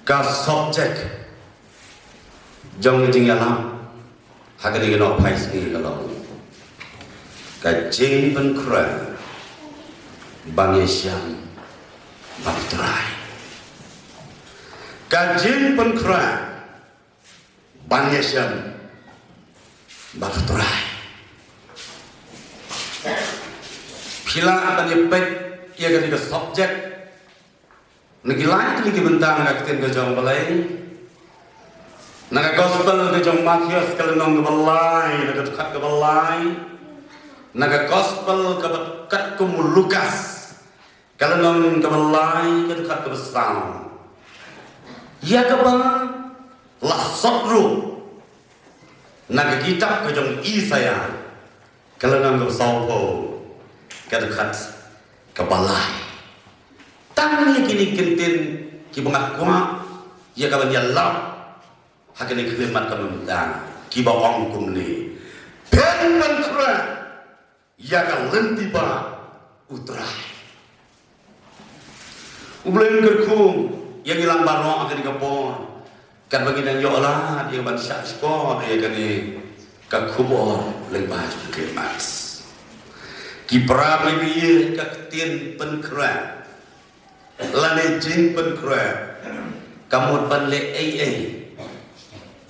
ka subject jong jing yalam hagani no phai ski kalau ka jing pen kra bangyesiam baktrai ka jing pen kra bangyesiam baktrai pila bani pet ia ka subject nagi lain lagi bentang nak tin ke jong balai naga gospel ke jong Matius kalau nong ke balai naga dekat ke balai naga gospel ke dekat ke Lukas kalau nong ke balai ke dekat ke besar ya ke bang lah sotru naga kitab ke jong Isaya kalau nong ke Saupo ke dekat ke balai tangan kini kentin ki bangakwa ya kawan ya lam hakene khidmat kamundang ki ba ong kumni ben mantra ya ka lenti ba utrai ublen kerkum yang ilang baro akan digapon kan bagi dan yo lah dia ban syak skor ya kani ka kubor lembah khidmat ki prabi bi ka tin penkra lane jing pen kra kamu ban le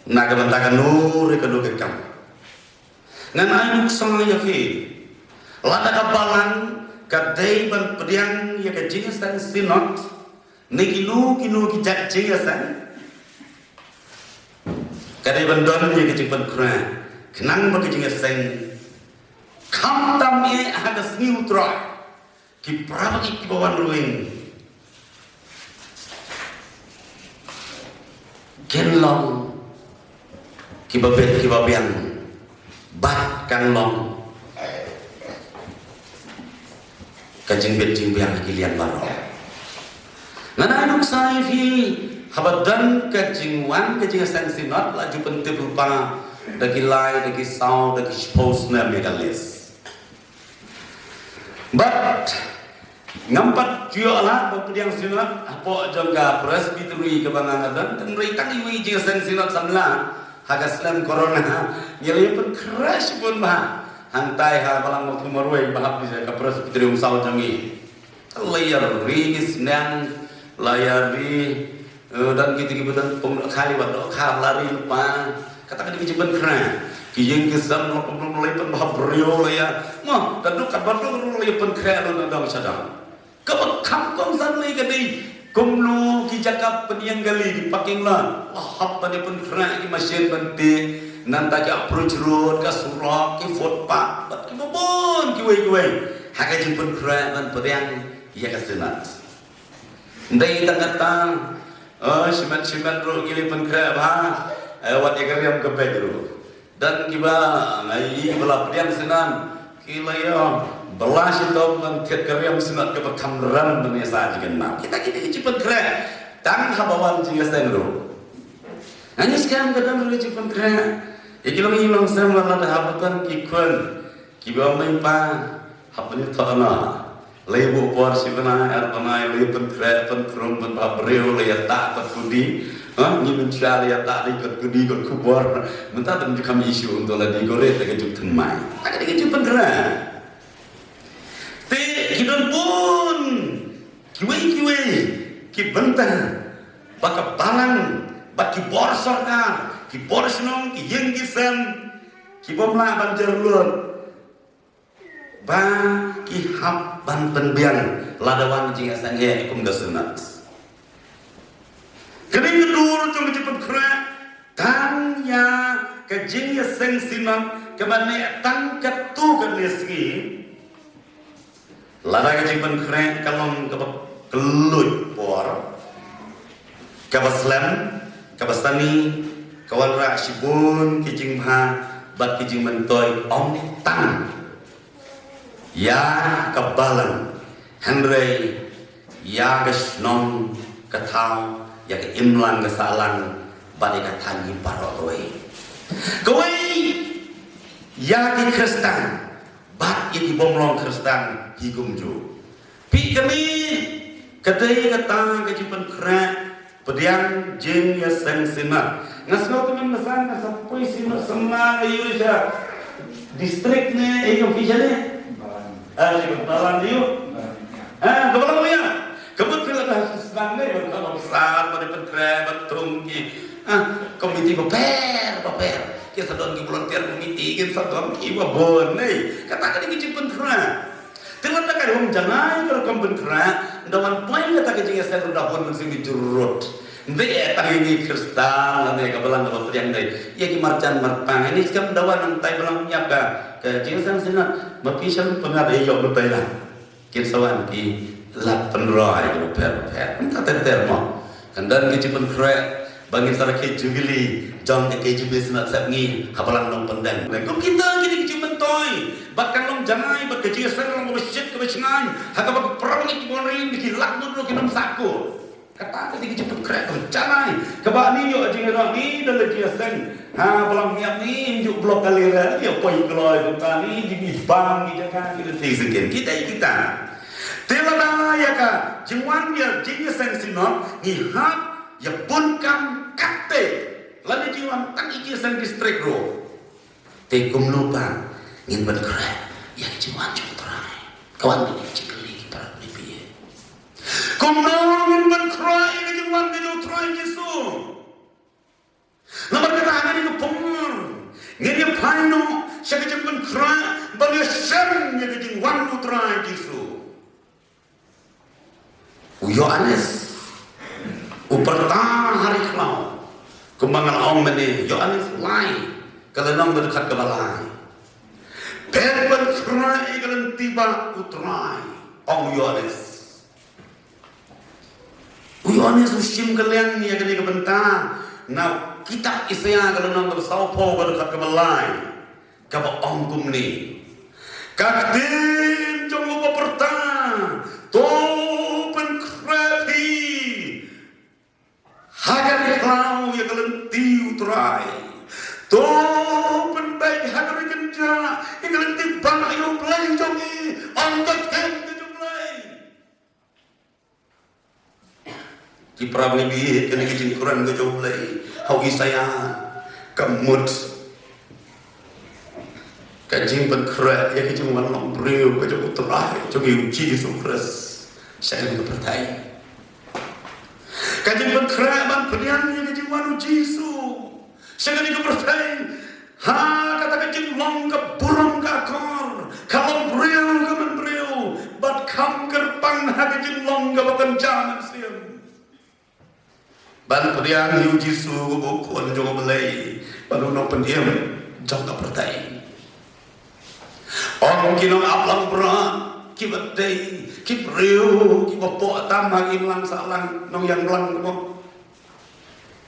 naga bantakan nur ke do ke kam ngan ayuk sama ya fi lada kabalan ka dei ban pediang ya ke jing san sinot ne kinu ki jak jing san ka dei ban don ya ke jing pen kra kenang ba ke jing san kam tam ye ada sniu tra ki praba ki bawan ruing ken long kibabet kibabian bat kan long kajing bet jing biang kilian baro nana nuk sai fi habadan kajing wan kajing sensinot laju pentil lupa dagi lai dagi sau dagi suppose na megalis but ngampat kio ala bapediang sinat apo jangga presbytery kebangan dan tenrei tangi wi jing sen sinat samla hagaslam corona nyeli pun crash pun bah hantai ha balang waktu marwai bahap di ka presbytery usau jangi layar rigis nang layar ri dan gitu dan kali wado khar lari lupa kata di jiban kena kijing kisam mulai pun bahap brio ya mo dan kat batu mulai pun kena dan sadang kabakam kong sanlai kadi kumlu ki jakap peniang gali di paking lan lahap tadi pun kena ki mesin bente nanta ki approach road ka surok ki footpath bat ki bobon ki wei haga jin pun kena man pediang ya ka senat ndai tangatang siman ro gili pun kena ba wat ekariam ke pedro dan kiba ngai bala pediang senan ki layo belas itu mengket kerja mesinat ke kamran menesa jigenna kita kini cepat keren tang habawan jing stendro hanya sekarang kadang dulu cepat keren ya kilo ngilong sama lada habatan kikun kiba mempa hapani thana lebu por sibana artana lebu keren pen krum pen babreu le tak tekudi ni mencari ya tak ikut kudi ikut kubur mentah dan kami isu untuk lagi goreng dengan juk temai tak ada cepat keren kidon pun kiwe ki bentang baka balang baki borsor kan ki borsnong ki yengi sem ki bomla banjar lur ba ki hab ban penbiang ladawan jing asange ikum gasunat kini ngedur jong cepet kra tanya ke jing asang sinam ke bane tang katu ke leski lada kecing pen keren kalong kelut por kabaslam kabastani kawan ra sibun kicing ha bat kicing mentoy om tang ya kabalan henry ya gesnom katau ya ke imlan kesalan bat ka tangi paroi kowe ya ki Kristen bat iki bomlong Kristen higum jo pi kami kadai kata ke jipan kra pediang jing ya sang sinat ngasno teman nasan nasapoi sinat semna ayu ja distrik ne official ne kebalan dia kebalan dia kebetulan dah sedang ni berkata besar pada pentra betung ki komiti paper kita sedang ki volunteer komiti kita sedang ki babon ni katakan ini jipun kera telah tak ada jangan kalau kamu kera dalam poin kata kerja saya sudah pun mesti dijurut dia tak ini kristal dan mereka belang dalam yang ni ia ki marjan marpang ini sekarang dawan yang tai belang nyapa ke jinsan sinat mapisang pengadai yo betul lah kirsawan ki 800 rupiah entah terma kandan ke cipen krek bagi sara ke jugili jong ke jubis nak sapngi hapalan long pendang ko kita gini cipen toy bahkan long jangai bak ke jesa long besit ke besingan haka bak perang ni bonring dikilak dulu ke nom sako kata ke cipen krek jangai ke ba ni yo jing ro ni dan le jesen ha belang niat ni injuk blok kalira yo poi kloi ko tani jing bang ni jangan kita kita Telada ya ka jingwan ya jingi sensinon ni hak ya bunkam kate lani jingwan tak iki sen distrik ro te kum lupa ngin ban kre ya jingwan jung trai kawan ni cikeli kita ni piye kum no ngin ban kre ya jingwan ni jung trai Yesu lamar kata ani ni pumur ngin ya paino sya jingwan kre ban ya sen ya jingwan nu trai Yesu Yohanes upertah hari kelau kembangan om ini Yohanes lain kalau nang berdekat ke balai perban kerai kalau tiba utrai om Yohanes usim kalian ni akan dikebentang now kitab Isaya kalau nang bersaupo berdekat ke balai kapa om kum ni kaktin jong upertah topen krepi hagar iklau ya kelenti utrai topen baik hagar kenja ya kelenti bang ayo play jongi angkat kente jonglai kiprab lebih kena kijin Quran ke jonglai hau Isaya kamut kajing berkerak ya kajing malam beriu kajing utrai jongi uji Yesus saya juga percaya kajing berkerak ban penian ya kajing wanu Yesu saya juga percaya ha kata kajing long ke burung ke akor kalau beriu ke man beriu bat kam gerpang ha kajing long ke bakan jaman siam ban penian ya Yesu bukan juga belai baru no penian jangan percaya orang kinong aplang berat kibadai kibriu kibopok tamang imlang salang nong yang lang mo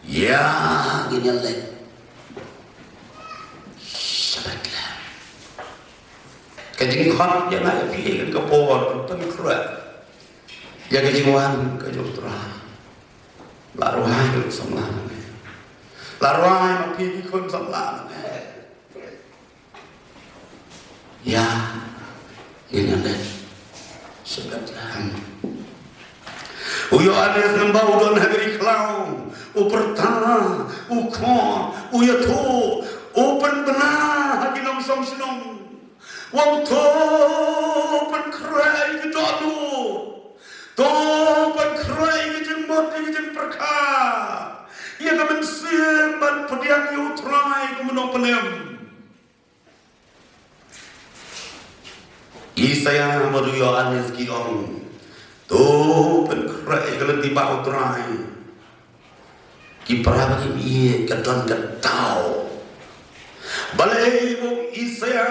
ya gini lek sabatlah kajing khot ya na pi kan kapor tan kruat ya kajing wan kajing tra laruai ke samlan laruai ma pi ki kon samlan ya gini lek sebatlah uyo anes nembau don hagri klau uperta uko uyato open benar hagi nom som sinom wang to pen krai ke dolu to pen krai ke jemot ke jem perka ia ka mensim ban pediang yu trai ke menong penem Isaya maruyo anes ki ong to pen krai ke tiba utrai ki prabani bi kadon katau balai bu Isaya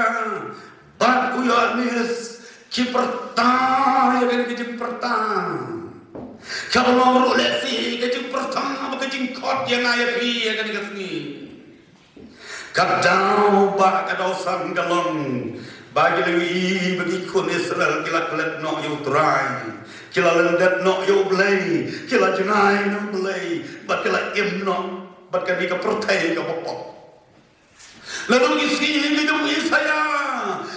bat uyanis ki pertang ya ke pertang kalau mau lesi ke pertang apa ke kot yang ayat pi ya kan kesini kadau ba kadau sang galon bagi lewi bagi kun Israel kila kelet no yu trai kila lendet no yu blay kila jenai no blay bat kila im no bat kan ka pertai ka popok lalu kisih ni jom Isaya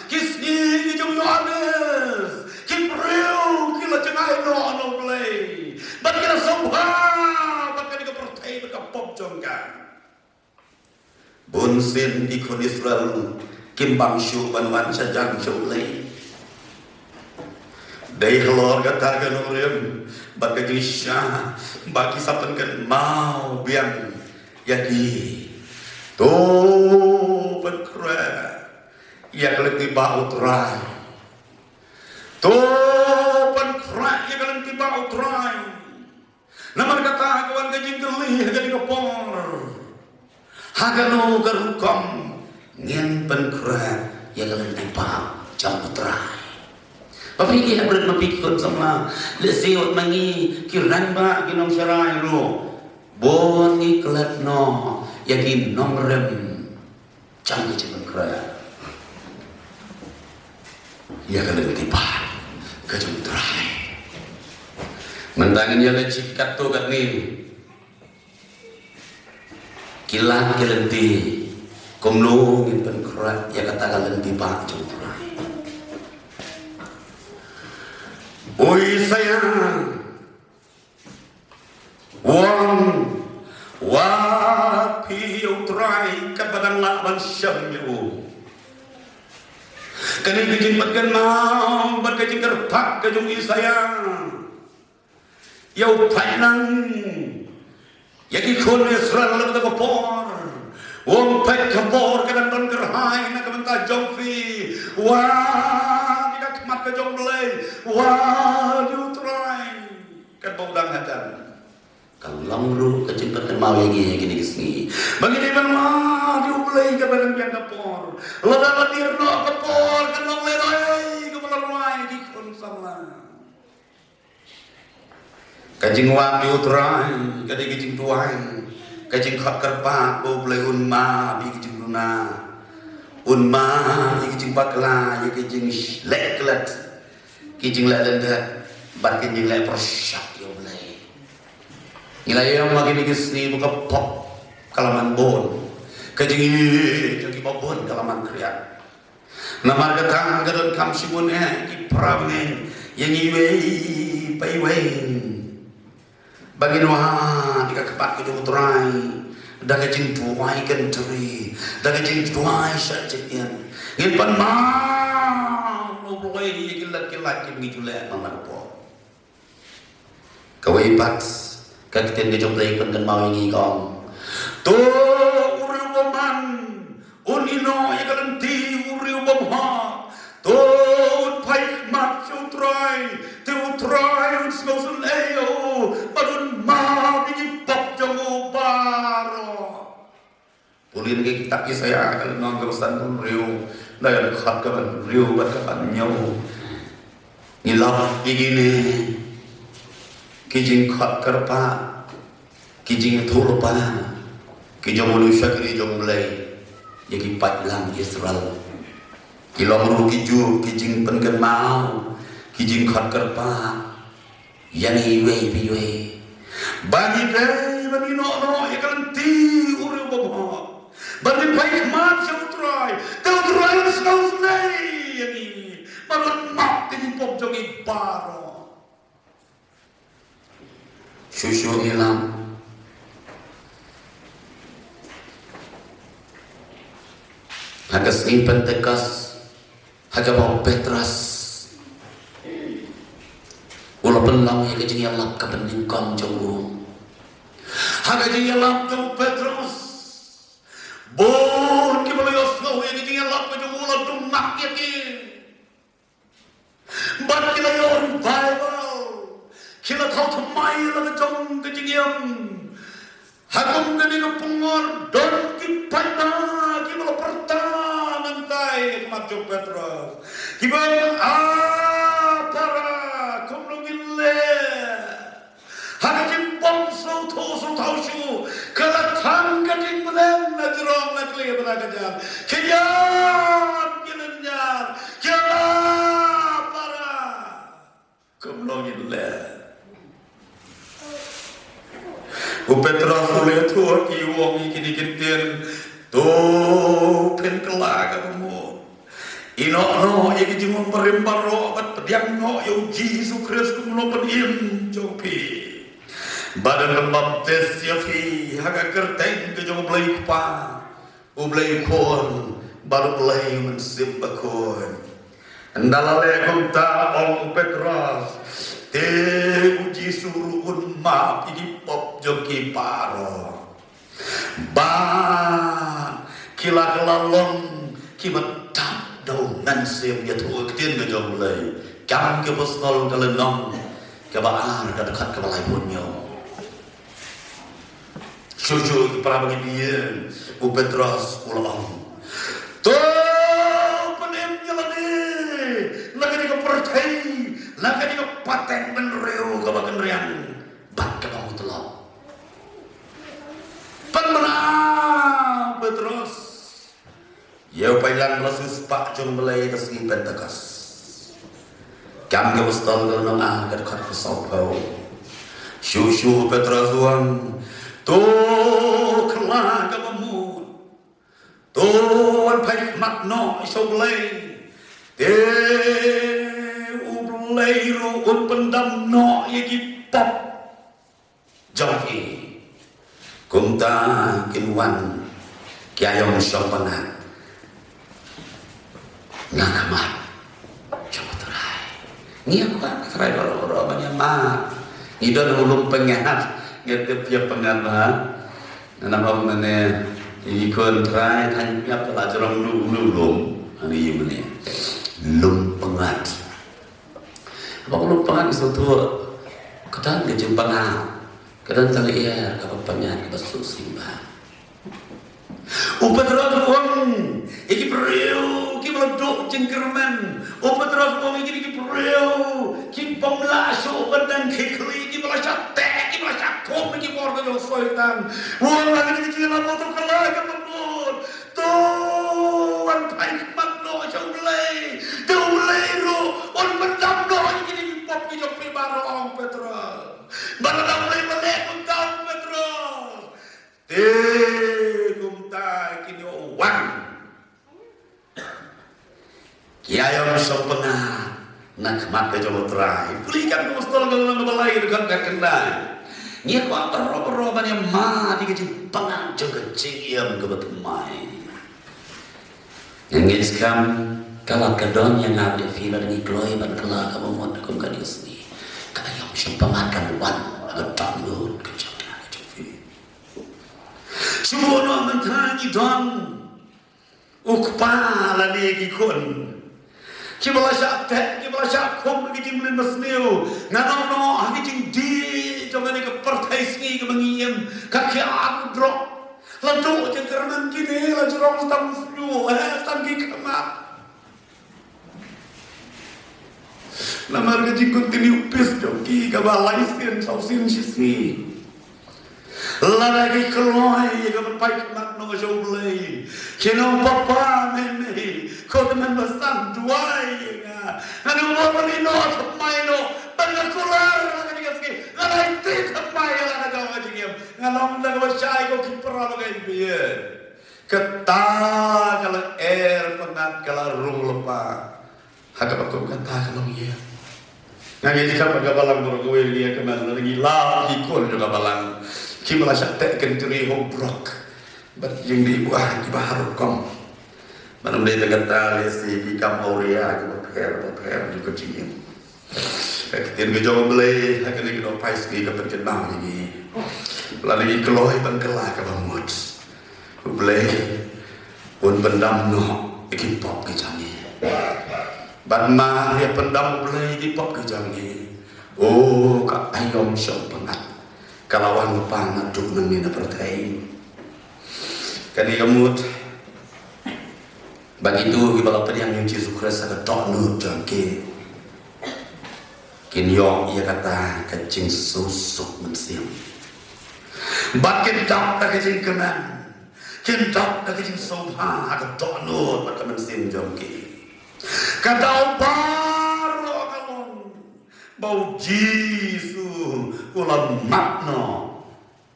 kisih ni jom Yohanes kipreu kila jenai no blay bat kila sobha bat jongkang bun sin di kon Israel kim bang shu ban wan cha jang shu lei dei hlor kata kan urem bagi syah bagi sapen kan mau biang yaki to berkra ya keleti bau trai to berkra ya keleti bau trai namar kata kawan gajing geli gajing kapor hagano garukom ngien berkra ya keleti bau jam trai Papiki abret mapikot sama lesiot mangi kiran ba ginom syarai ro bon iklat no yakin nomrem canggih cemen kaya ya kada tiba kajum trai mentangin ya lecik kato kat ni kilang kelenti komlo ngin krat ya kata kalenti ba kajum trai oi sayang wang wapi utrai kabadan laban syamyu kani bijin matkan mau berkajing kerpak kajung sayang yau painang yaki kon Israel lebih kapor wong pek kapor kadan don gerhai nak bentar jongfi wah tidak kemat kajong belai wah utrai kan baudang hadan kalang ru kecimpan mau yang gini kesini bagi dia wah diublai ke badan yang kapor lada dirno kapor kan long lerai ke melalui di kon sama kajing wang utrai kadang kajing tuai kajing khot kerpak ublai unma di kajing luna unma di kajing bakla di kajing leklet kajing lalenda bat kajing lek persyak nilai yang makin kisni buka pop kalaman bon kajing jadi bon kalaman kriat namar kata gadon kam simun ki pramen yang iwe paiwen bagi noha dika kepak ke utrai da kajing tuai kan teri da kajing tuai sajian ngin pan ma no boleh kilat-kilat ngijule namar po kawai pat kakitin ke jomplay pengen mau ini kong to uriu boman unino ya kalenti uriu bomha to pai mat utrai te utrai usnosun eyo padun ma bigi pop jongo baro ulin ke kita saya kalau nong kerusan uriu daya khat kan uriu bat kan nyaw ngilap begini kijing khat kerpa kijing thurpa kijong manusia kini jong mulai jadi patlang Israel kilong ru kiju kijing pengen mau kijing khat kerpa yang iwe piwe bagi dai bagi no ya kan ti uru bobo bagi baik mat sautrai tautrai sautrai yani baru mak kijing pop jongi baro Shushu ilam hagas ni pentekas haga bau petras ulah pelang ya kejeng yalap kepeningkan jauh haga jeng yalap jauh petras bon ki balayos ngau ya kejeng yalap kejeng ulah dumak ya ki bat kilayon Bible kila tahu thamai la jong kejeng yam hagum gani ko pungor don ki pada ki bala pertahanan tai maju Petrus ki bang para kumlungille hagim bom so tau shu kala thang gading bulan na jrong na kle bana gajan kiyan kinanya kya para kumlungille Petrus oleh Tuhan kiwong iki dikiten to pen kelaga mo ino iki jimon perimparo bat pediang no yo Yesus Kristus no pedim jopi badan pembaptis ya fi haga kerteng ke jong belai pa ublai kon baru belai mensib bakon andalale kumta ong Petros te uji suruhun ma iki pop joki paro ba kila kelalong kimatap daun nan sim ya tu ketien ke jong belai kam ke postol kalenong ke baar ke dekat ke balai punyo Cucu para bagian Petros ulang. Tuh penemnya lagi di kepercai, lagi di kepaten menreu kebakan riang, bat kebang telok. Pemenang Petros. Ya pailan rasus pak jom belai kesini Pentekas. Kami ke pustol kalau nak dekat pesopau. Cucu Petros uang. Tuh kelah kamu tuh pai makno isolai te ublai ruun pendam no yaki pop jongki kumta kinwan kiayong sopangan ngakamat coba terai ni aku kan terai orang banyak mak idon ulung pengenat ngetep ya pengamat nama mana ikon try kan ya pelajaran lum hari ini lum pengat apa lum pengat itu tu kadang ke jempang kadang tali ya kapal pengat basu simba Petros wong iki priu ki meleduk cengkerman Petros wong iki priu ki pemlasu badan kekli ki melasak tek ki melasak kom ki warga yo soitan wong lagi iki la motor kelai ke pembun tuan pai makno jolai dolai ro on pendam do iki di pop ki jok baro ong Petros balada mulai melek pendam Petros kumta kini uang kiayam sempena nak mat ke jawa terai belikan kustol kalau nak balai dekat kendai ni aku apa yang mati kecil pengang kecil yang kebetumai yang iskam kalau kedon yang ada fila ni kloi ban kala kamu mau nak kan isni kiayam sempena kan wan agak takut kecil Semua mentani don ukpala ni kikun. Kibala syak kibala syak kom kijing melin masniu. Nganong no kijing di jangan ke partai sini ke mengiem kaki aku drop. Lalu jengkerman kini lalu rong stang flu stang kikamat. Lamar kijing kuntini upis joki kabalai sin sausin sisi. Lagi keloi kapan pai nak no joblei kino papa meme kau teman besar duai anu mau ni no mai no bangga kular lagi kasi ngalai ti mai la ka jawab ngalong dah wasai ko kipra bagai biye kata kalau air penat kalau rung lepa haka aku kata kalau iya ngangi jika bagabalang berkuil dia kemana lagi lah ikut juga balang Kimala sakte kenturi hobrok bat yung di buah di bahar kom manam de tagata lesi di kam aurea di per juga cingin ketin ge jong belai hakan ge do pais ge kapan kenang ini lagi keloi ban kelah ka bamut belai pun pendam no iki pop ge jangi ban ma ya pendam belai di pop ge jangi oh ka ayom syok pengat kalawan lupa ngaduk nangina pertai kani kamut begitu gibala yang nyuci sukres ada tok nut jangke kinyo ia kata kecing susuk mensiam bakin dak tak kecing kenan kindak tak kecing soha ada tok nut maka mensiam jangke kata baro kalong bau jisu ulam makno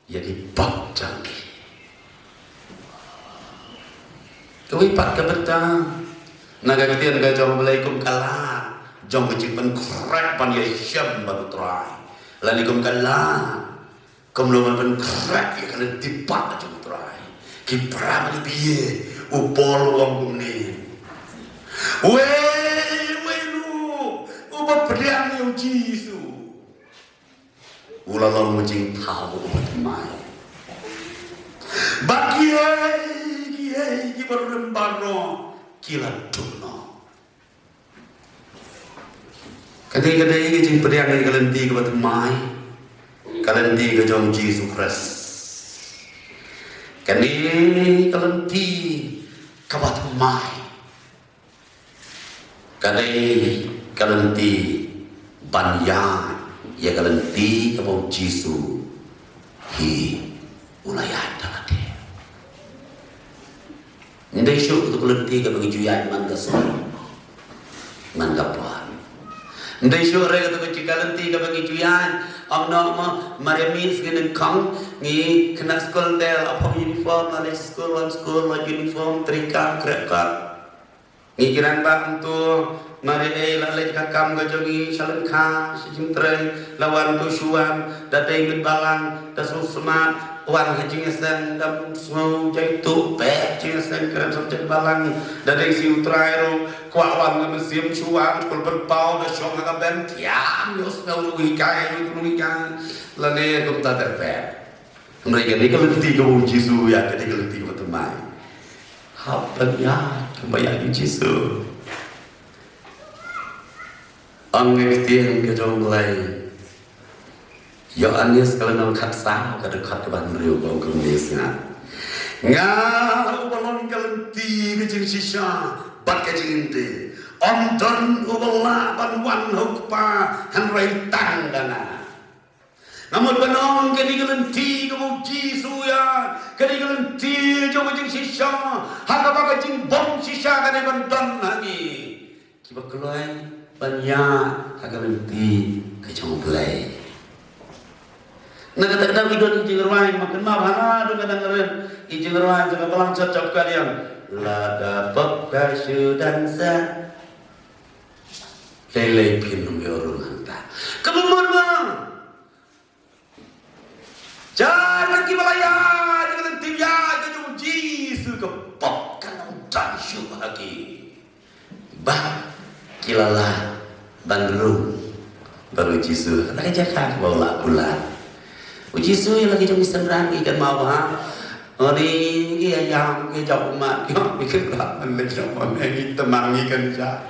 jadi bak jangki kewipat kebetang naga ketian ga jom alaikum kala jom kecimpan krek pan ya syam batu trai alaikum kala Kemudian pen kerak ya kalian tipak aja terakhir. Kipra mana biye upol wong kumni. Lu ubah beriang yang Jisu. Ulah mujing tahu ubat mai. Bagiai berembaro kilat duno. Kadang-kadang ini jing beriang yang kalian tiga ubat mai. Kalian tiga jom Jisu Kris. Kani kalian tiga ubat mai. Kalian tiga banyak. Ya kalian tiga mau Jisu hi ulayat tadi. Ndai syuk tu kalian tiga bagi juyan manggasai manggapan. Ndai syuk rega tu kalian tiga bagi juyan amna mariamis ginen kang ni kena sekolah del apa uniform ala sekolah uniform trika krekat. Ni kiran bang tu mari lalai kakam gajogi salam kha sejimtre lawan tu suan datai mit balang dasu semat wan hajing sen dam smau jaitu pe jing sen kran subjek balang datai si utrairo kwa wan mesim suan kul berpau da syong ka ben tiam yos na lui kai lane kum ta terpe mereka ni kalau tiga Jisu ya ketika tiga teman hapnya kembali Jisu. Angin tiang ke jom lay, yo anis kalau nak kat sah, kada kat ke ban riu kau kemis ngah ubalon kalenti ke jing sisa, bat ke jing inte, don ubala ban wan hukpa hanrai tang dana. Namun benong ke di kalenti ke mau Jisu ya, ke di kalenti jom jing sisa, hakabaga jing bom sisa kada ban don lagi, kiba keluai. Banyak agak nanti kacang belai. Nak kata video di jengerwai makan mana tu kadang-kadang di jengerwai jangan balang cocok kalian. Lada pokka sudan sa lele pinum yorung hanta. Kemudian bang, jangan kibalaya jangan tiya jangan Jisu kepok kan jangan syuh lagi. Bah. Kilala bandru baru Jisu lagi jakat bawa bulan Jisu yang lagi jom senrang ikan mau ha ini dia yang ke jauh mat yo mikir tak menlek sama lagi temang ikan ja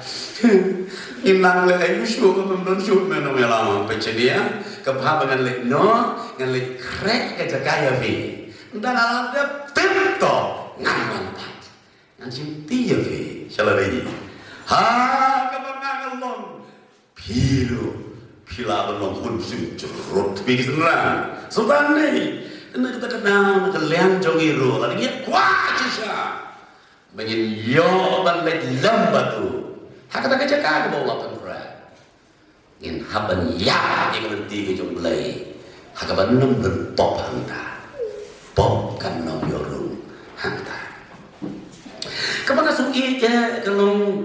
inang le ayu syuk membon syuk meno lama pecedia kepabangan lek no ngan lek krek ke jakaya vi dan ada pinto ngan pat ngan cinti ya vi salari ha kabangan pila belum pun cerut pergi senang sultan ni kita kenal kalian jongiru lagi dia kuat sisa bangin yo ban lek lamba tu hak kata kejakan bawa penra in haban ya yang nanti ke jong belai hak ban nom berpop hanta pop kan nom yorung hanta kapan suki je kalau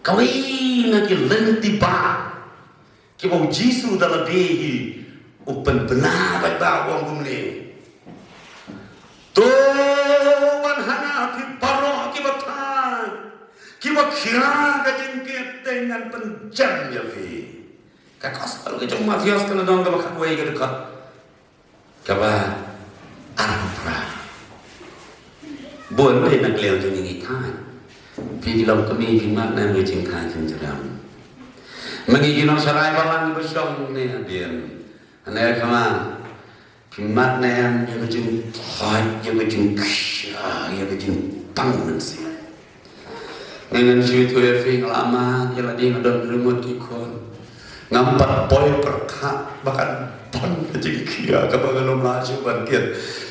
kawin lagi lenti ba kibau Jisu dalam behi upen benar bawang kumne tuan hana pi paro kibatan kibak kira kajengket dengan penjam ya fi kakos kalau kejong mafias kena dong kabak kuai ke dekat kaba arpra bon pe nak leo jeng ini kan pi dalam kami pi mak nan jeng kan jeram mengi gino sarai balang bersong ni dian ane kama pimat nem ya kejung thai ya kejung ksha ya kejung pang si dengan si tu ya fi lama ya ladi ngadon remote ikon ngampat boy perka bahkan pon kejung kia ka bagalom la chu ban kiat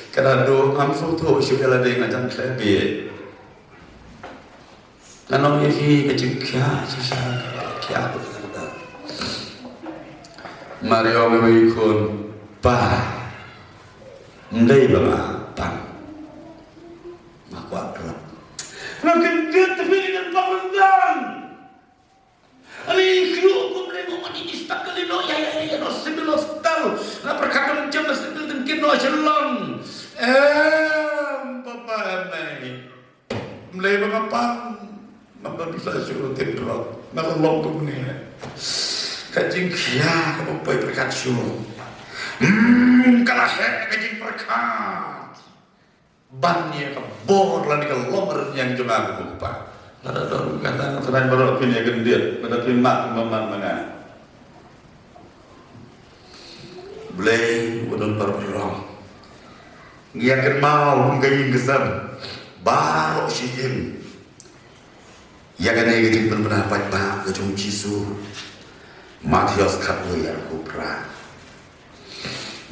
kada do ngam so tho shu ya ladi ngajan khle bi nanom ya fi kejung kia sisa kia Mario memikun pa ndai bama pang makwa kelak makin dia tapi dengan pangundang ali kru kumle mo mani istak kali no ya no sebelos tahu na perkatakan jam sebelas Papa emai. Mulai mengapa? Maka bisa suruh tidur. Maka lompat ni. Kajing kia kamu pergi berkat suruh. Kalau saya kajing berkat. Bannya kebor lagi ke lomber yang cuma aku lupa. Ada dong kata selain baru punya gendir, ada terima mana. Boleh udon berperang. Dia akan mau menggayin kesan baru sihim. Ia kena gajing benar-benar baik-baik kecung cisu. Matios katwe yang kupra.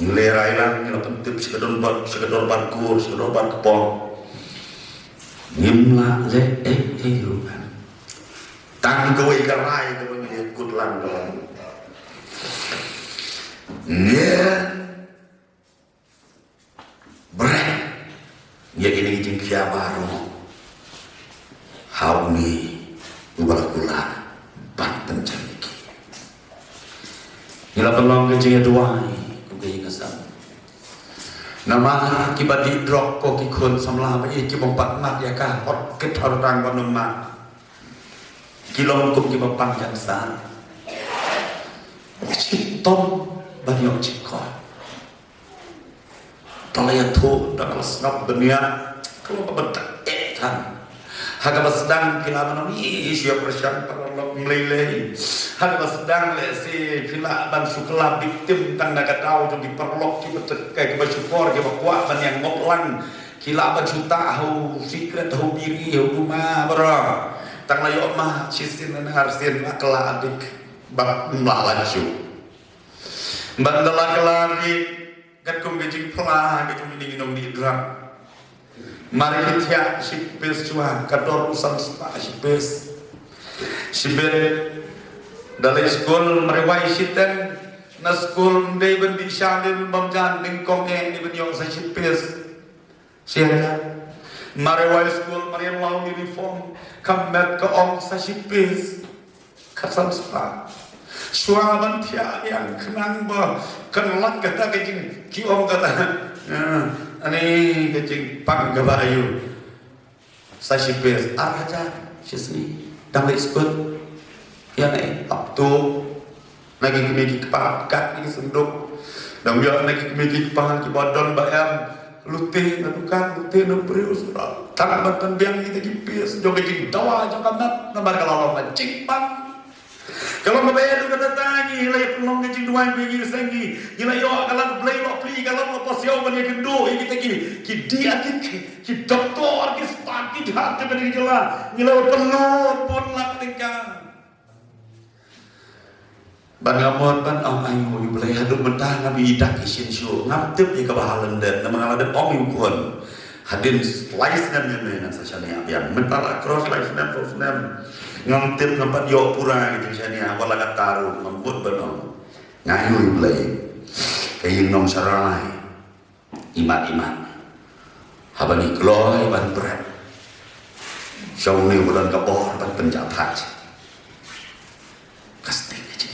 Ngelera ilang yang pentip sekedar barkur, sekedar barkepong. Ngimla le rupan. Tang kowe karai ke pengen kutlan dalam. Brek. Ya kini gajing kia baru. Hauni ubah-ubah Banten caniki. Nila pelong kecingnya duai kukai ngasam. Nama kibat di drop ko kikun samlah apa iki bompat mat ya kah hot ketar rang banum mat. Kilom kum kibat panjang san. Citom banyak cikor. Talaya tu dah kelasnap dunia kalau kebentak kan. Hagap sedang kila menemui siapa persiapan perlok meleleh. Hagap sedang si kila ban sukla victim tanda katau tu diperlok kita kayak bersyukur kita kuat ban yang ngoplan kila ban juta hu secret hu diri hu rumah bro. Tang layo mah sisin dan harsin akla adik bab mlalaju. Bandala kelari kat kum gejing pelah gitu minum di drum. Mari kita sipes cuma kador usan spa sipes sibet dalai school merewai siten na school day bendi shalin bamjan ningkong ni benyong sa sipes siya merewai school merewai uniform kamet ke ong sa sipes kasan spa suaman tia yang kenang ba kenlat kata kejing kiong kata ani kecing pang gabayu sashipes araja shisni damai skut ya nih abtu lagi kemiki kepakat ini senduk dan dia lagi kemiki kepakat kibadon bayam lute nadukan lute nabrius tangan bantan biang kita kipis joget jing dawa jangan nambar kalau mancing pang. Kalau membayar juga datangi, lay pelong ngecing dua yang pergi sengi, gila yo kalau play lo play kalau lo pasio bani kendo, ini kita ki dia ki doktor ki spa ki hati bani gila, gila penuh pun lak tingkang. Bangamon ban om ayu play hadu mentah ngabi idak isin show, ngaptip ya kebahalan dan nama ada om yukun, hadin slice dan yang sasanya yang mentala cross slice dan cross dan ngantip ngampat yo pura gitu misalnya wala kataru ngembut benong ngayu play kayak nong saranai iman habani kloy ban berat sauni bulan kabor ban penjahat kasting aja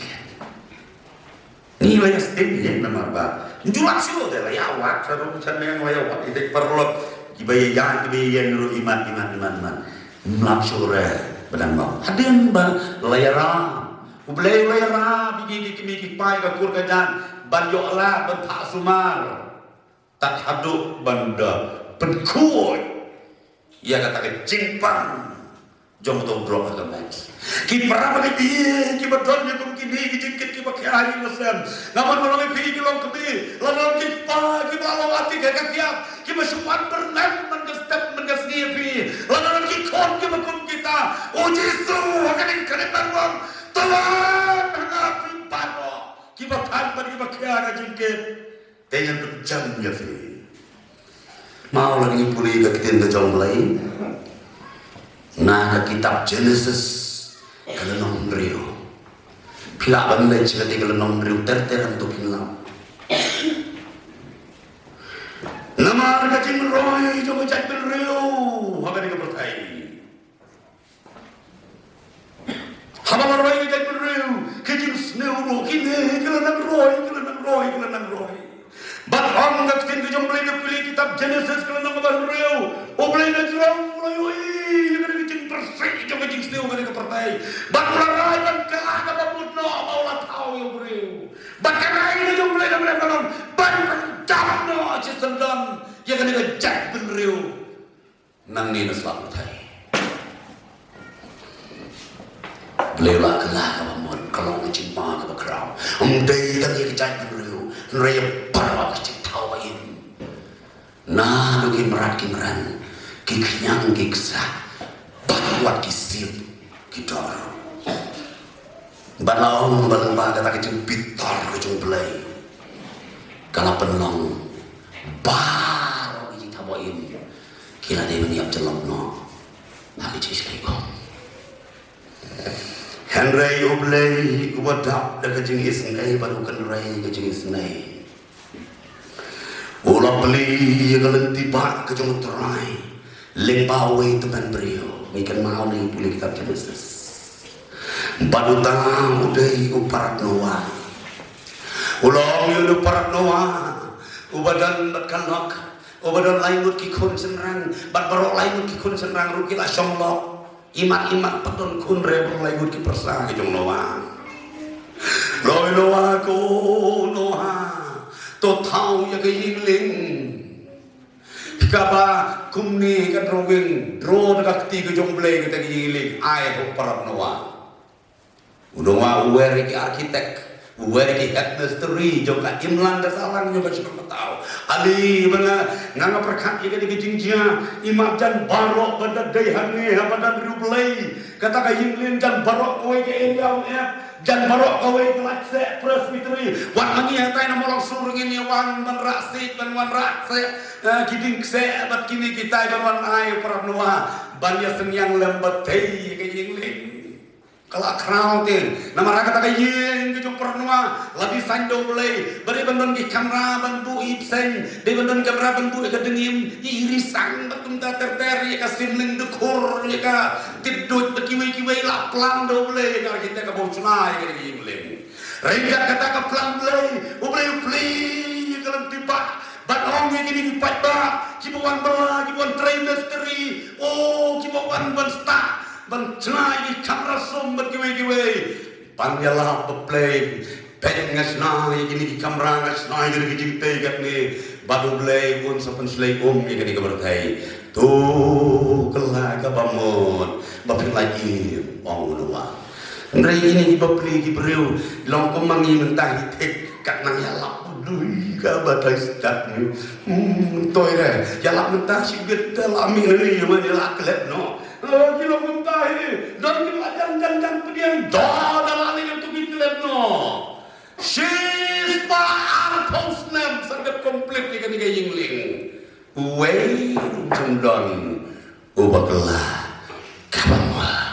ni lah kasting yang nama ba jual sih deh lah ya wak sarung yang lah wak itu perlu kibaya nuru iman melap sore benang mau hadin ba layara ublay layara bigi kimi pai ka kur kajan ban yo la ban tha sumar tak hadu banda penkuy ia kata ke cimpang jom to drop ka match ki para bagi bi ki beton kum kini ki jikit ki pakai lesen namun malong pi ki long kebi lalu ki pa ki balong ati ka kiap ki masuan bernan step mengasni pi lalu ki kon ki makum kita uji su akan kene barwang talan ngapi pano ki bakan bagi pakai ka jikit dengan berjam ya fi mau lagi pulih ke kita jom lain nah ke kitab Genesis kelenong rio pila bandai cerita kelenong rio terteran tu pila nama harga cing roy coba cek rio apa dia bertai haba roy cek rio kecil sneuro kini kelenong roy bat orang kat tin tu jom boleh pilih kitab Genesis kalau nak berrew, boleh nak serang mulai, jangan kecing bersih, jangan kecing setiap kali kepertai. Bakulah dan kalah dapat mudno, maulah tahu yang berrew. Bakarai ni jom boleh nak berrew, berpencap no, cisendam, jangan kecak berrew. Nang ni naslam thai. Belilah kalah dapat mud, kalau kecing mah dapat kerau. Day tak kecak berrew, raya parah kecing tahu ini. Nah, nukin merat kimran, kikenyang kiksa, buat kisip, kidor. Balaong balong kata kecing bitar kecing belai. Kalau penlong, baru kecing tawain, kira dia meniap jelok no, hak kecing sekaligus. Henry oblay, ubadak dah kecing isnai, baru kenrai kecing isnai. Ulah beli kalau tiba ke jom terai lembawai teman beliau ikan mau ni boleh kitab Genesis baru tahu deh uparat Noah ulang itu uparat Noah ubadan berkanok ubadan lain kikun senrang barok lain kikun senrang rukilah syomlok imat pedon kun rebel lain kipersa ke jom Noah Loi Noah ko Noah to tahu ya ke yingling kaba kumni kan rowing dro dekat ti ke jomble kita ke yingling ai ho parap Noah udoa uwer ki arsitek uwer ki industri joka imlan dasalang juga cukup tahu ali bana nganga perkat ya ke jingjia imam jan barok pada dayhange pada rublei kata ke yingling jan barok kowe ke eliam jan barok kowe kelakse presbytery wan mangi hatai na molong surungin ya wan rasit ban wan rakse kiding kse bat kini kita ban wan ai parap Noah ban ya senyang lembat tei ke yingling kalau krau tin nama raga ta yeng ke parap Noah labi sando mulai bari ban ki kamera ban bu ipsen de ban kamera ban bu ke dengim irisang batum ta terter ya ka simling dukur ya ka tidut bekiwi-kiwi laplang do mulai kar kita ka bau cunai ke yingling ringkat kata ka plang mulai ubrei pli kalau tiba ban ong yang ini dipat ba kibuan trainers teri oh kibuan ban sta ban cunai di kamera som bekiwi-kiwi panjalah beplay pen ngasna yang ini di kamera ngasna yang ini jingte kat ni badu blay pun sapen slay yang ini kebertai tu kelah ka bamon bapin lagi ong Noah Nrai ini bapli ki breu long komangi mentah hitek kat nang yalap dui ka batai sedak ni toy re yalap mentah si betel ami ni man yalap kelep no lagi long mentah ni dan ni jan pedian dalam ni tu ki kelep no Shispa artos nem sangat komplit ni kan ni yingling uwei jendon ubaklah kabamwa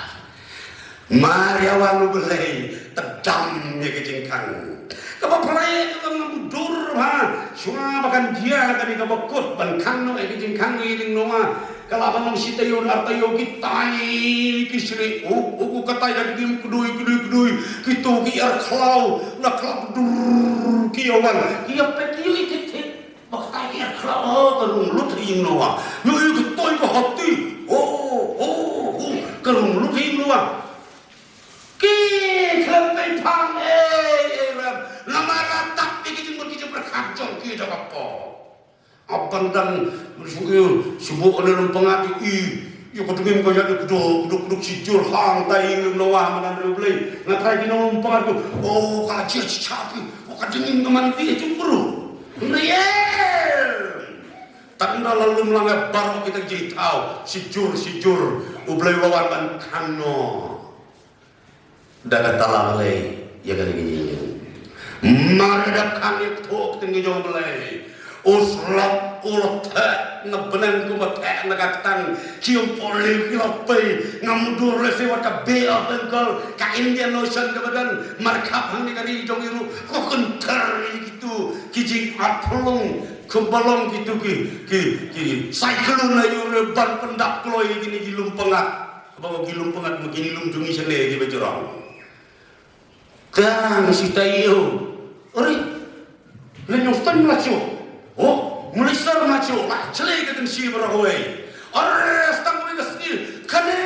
Mariawan belai tedam ya kejengkang. Kapa peraya kita mengudur ha. Semua bahkan dia kan kita bakut ban kang no kejengkang ini Noah. Kalau abang sitayon artayo kitai kisri uku katai dan kim kudui kitu ki ar klau na klau dur kiawan kia pekili kitik bakai ar klau karung lut ing Noah. Yo kitoi ko hati. Karung lut ing Noah. Kelai pang lama ratak bikin berkacau kita apa abang dan sebuah dalam pengati ya ketemu kaya duduk sijur hang tai Noah mana beli ngatai di nolong pengati oh kaji capi oh kadengin kemanti cemburu tapi lalu melanggar baru kita jadi tahu sijur ublay wawan ban kano dagat talalay ya kan gini mari dak kami tok tinggi jom belai uslap ulat ngebenang kumatek nakatang cium poli kilapai ngamudur lewat kabe abengkal ka Indian Ocean kebadan markap hang kali jong iru kok kentar gitu kijing atlong kebalong gitu ki cyclone ayu ban pendak kloy gini gilum pengat bawa gilum pengat begini lum dungi sele gi bejorong Kang si tayo, ori, lenyong tan malasyo. Oh, mulisar macho lah celai ke tensi berawai ares tang mereka sendiri kane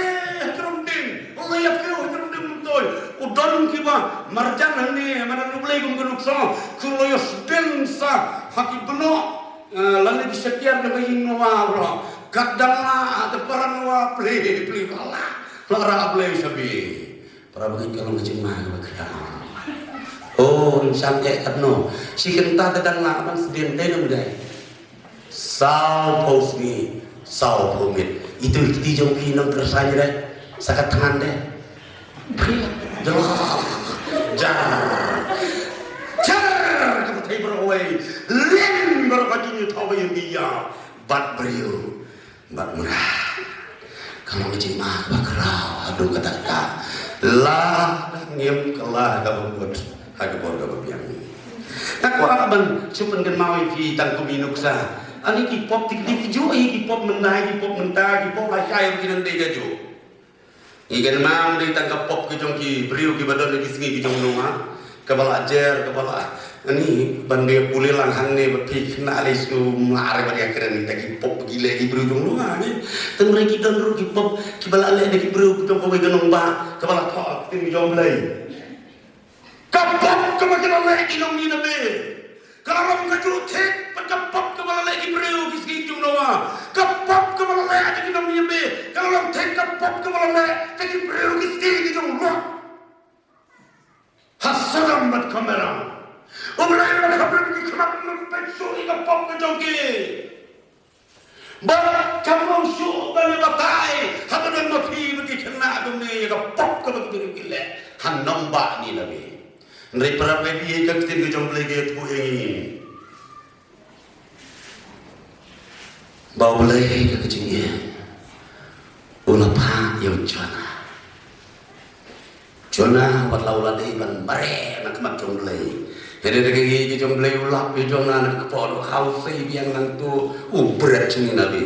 kerunding Allah ya kau kerunding betul udan kiba marjan hani mana nublai kum kenuksa kuloyo sedensa haki benok lalu disetiar dengan inwa bro kadanglah teparan wa play kala lara play sabi para bagi kalau ngejemah bakal oh sampai katno si kenta kadang lapan sedih deh dai sao posni sao pomit itu kita jauh kinong tersanya deh sakat tangan deh jar kamu tay berawai len berbaginya tahu yang dia bat beriu bat murah kalau ngejemah bakrau aduh kata-kata lah ngiem kelah kamu buat agak borga babiang. Aku aban cuman kan mau fi tang kuminuksa. Ani ki pop tik dik jo ki pop menai ki pop mentah ki pop lakai ki nanti gajo. Ikan mam di tang pop ki jong ki beriu ki badon ki singi ki jong numa. Kepala ajar kepala ani bande pule langhang ne beti kena alisu mare bagi akhiran ni taki pop gile ki beriu jong numa ni. Tang mereka dan ru ki pop ki bala le ki beriu jong ko genong ba kepala thok ti jong lei. Kapok kemakinan lagi nong ni nabe. Kalau orang kajutek, kapok kemakinan lagi beriu kisah itu nawa. Kapok kemakinan lagi nong ni nabe. Kalau orang tek kapok kemakinan lagi beriu kisah itu nawa. Hasalam mat kamera. Umrah yang kabar ni kenapa mempensu ika kapok kejoki. Barat kamu su bani batai. Hatu dan mafi bagi kena dumi kapok kemakinan beriu kile. Han nombak ni nabe. Nri para baby ka tin ko jong plege tu ini. Baulai ka kecingin. Una pa yung jona. Jona wat laula dei ban bare nak mat jong play. Hede de ki jong play ulap ki jong na nak po kau sei biang nang tu berat ni nabi.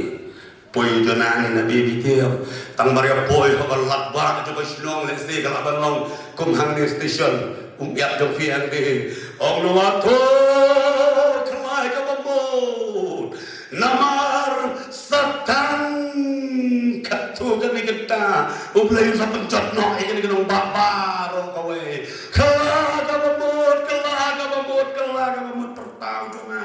Poi jona ni nabi bitiu tang bare poi ko lat bar ka sinong le se ka ban long kum hang ni station. Umpiat jong fiang deh, Om Nawato kelai kabamut, namar satan katu kami kita, umlai usah pencot no, ikan ikan babar kawe, kelah kabamut pertau cuma,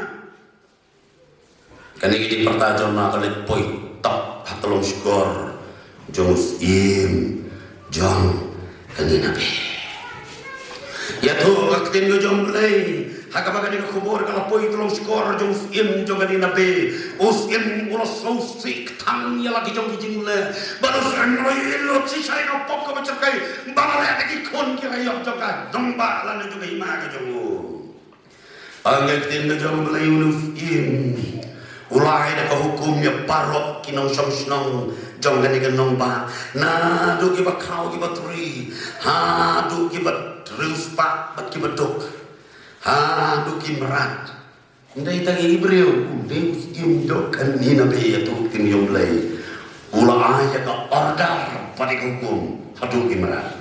kan ini pertau cuma kali poi top hatolong skor, jong jong kani nabi. Ya tu kaktin go jong play hakabaga ni kubur kalau poi tolong skor jong jong kani nabe usim ulas sik tang ya lagi jong kijing le baru serang lo si saya no pop ka bacerkai bala lagi kon kira yo jong ka domba lan juga ima ka jong angaktin go jong play usim ulai da hukumnya parok kinong song jong kani kenong ba na do ki ba kau ki ba tri ha do ki ba terus pak bat ki bedok ha do ki merat ndai tangi ibreu ndai kim dok kan ni nabe ya tu kim yong lay ulai ya ka order pada hukum hadu ki merat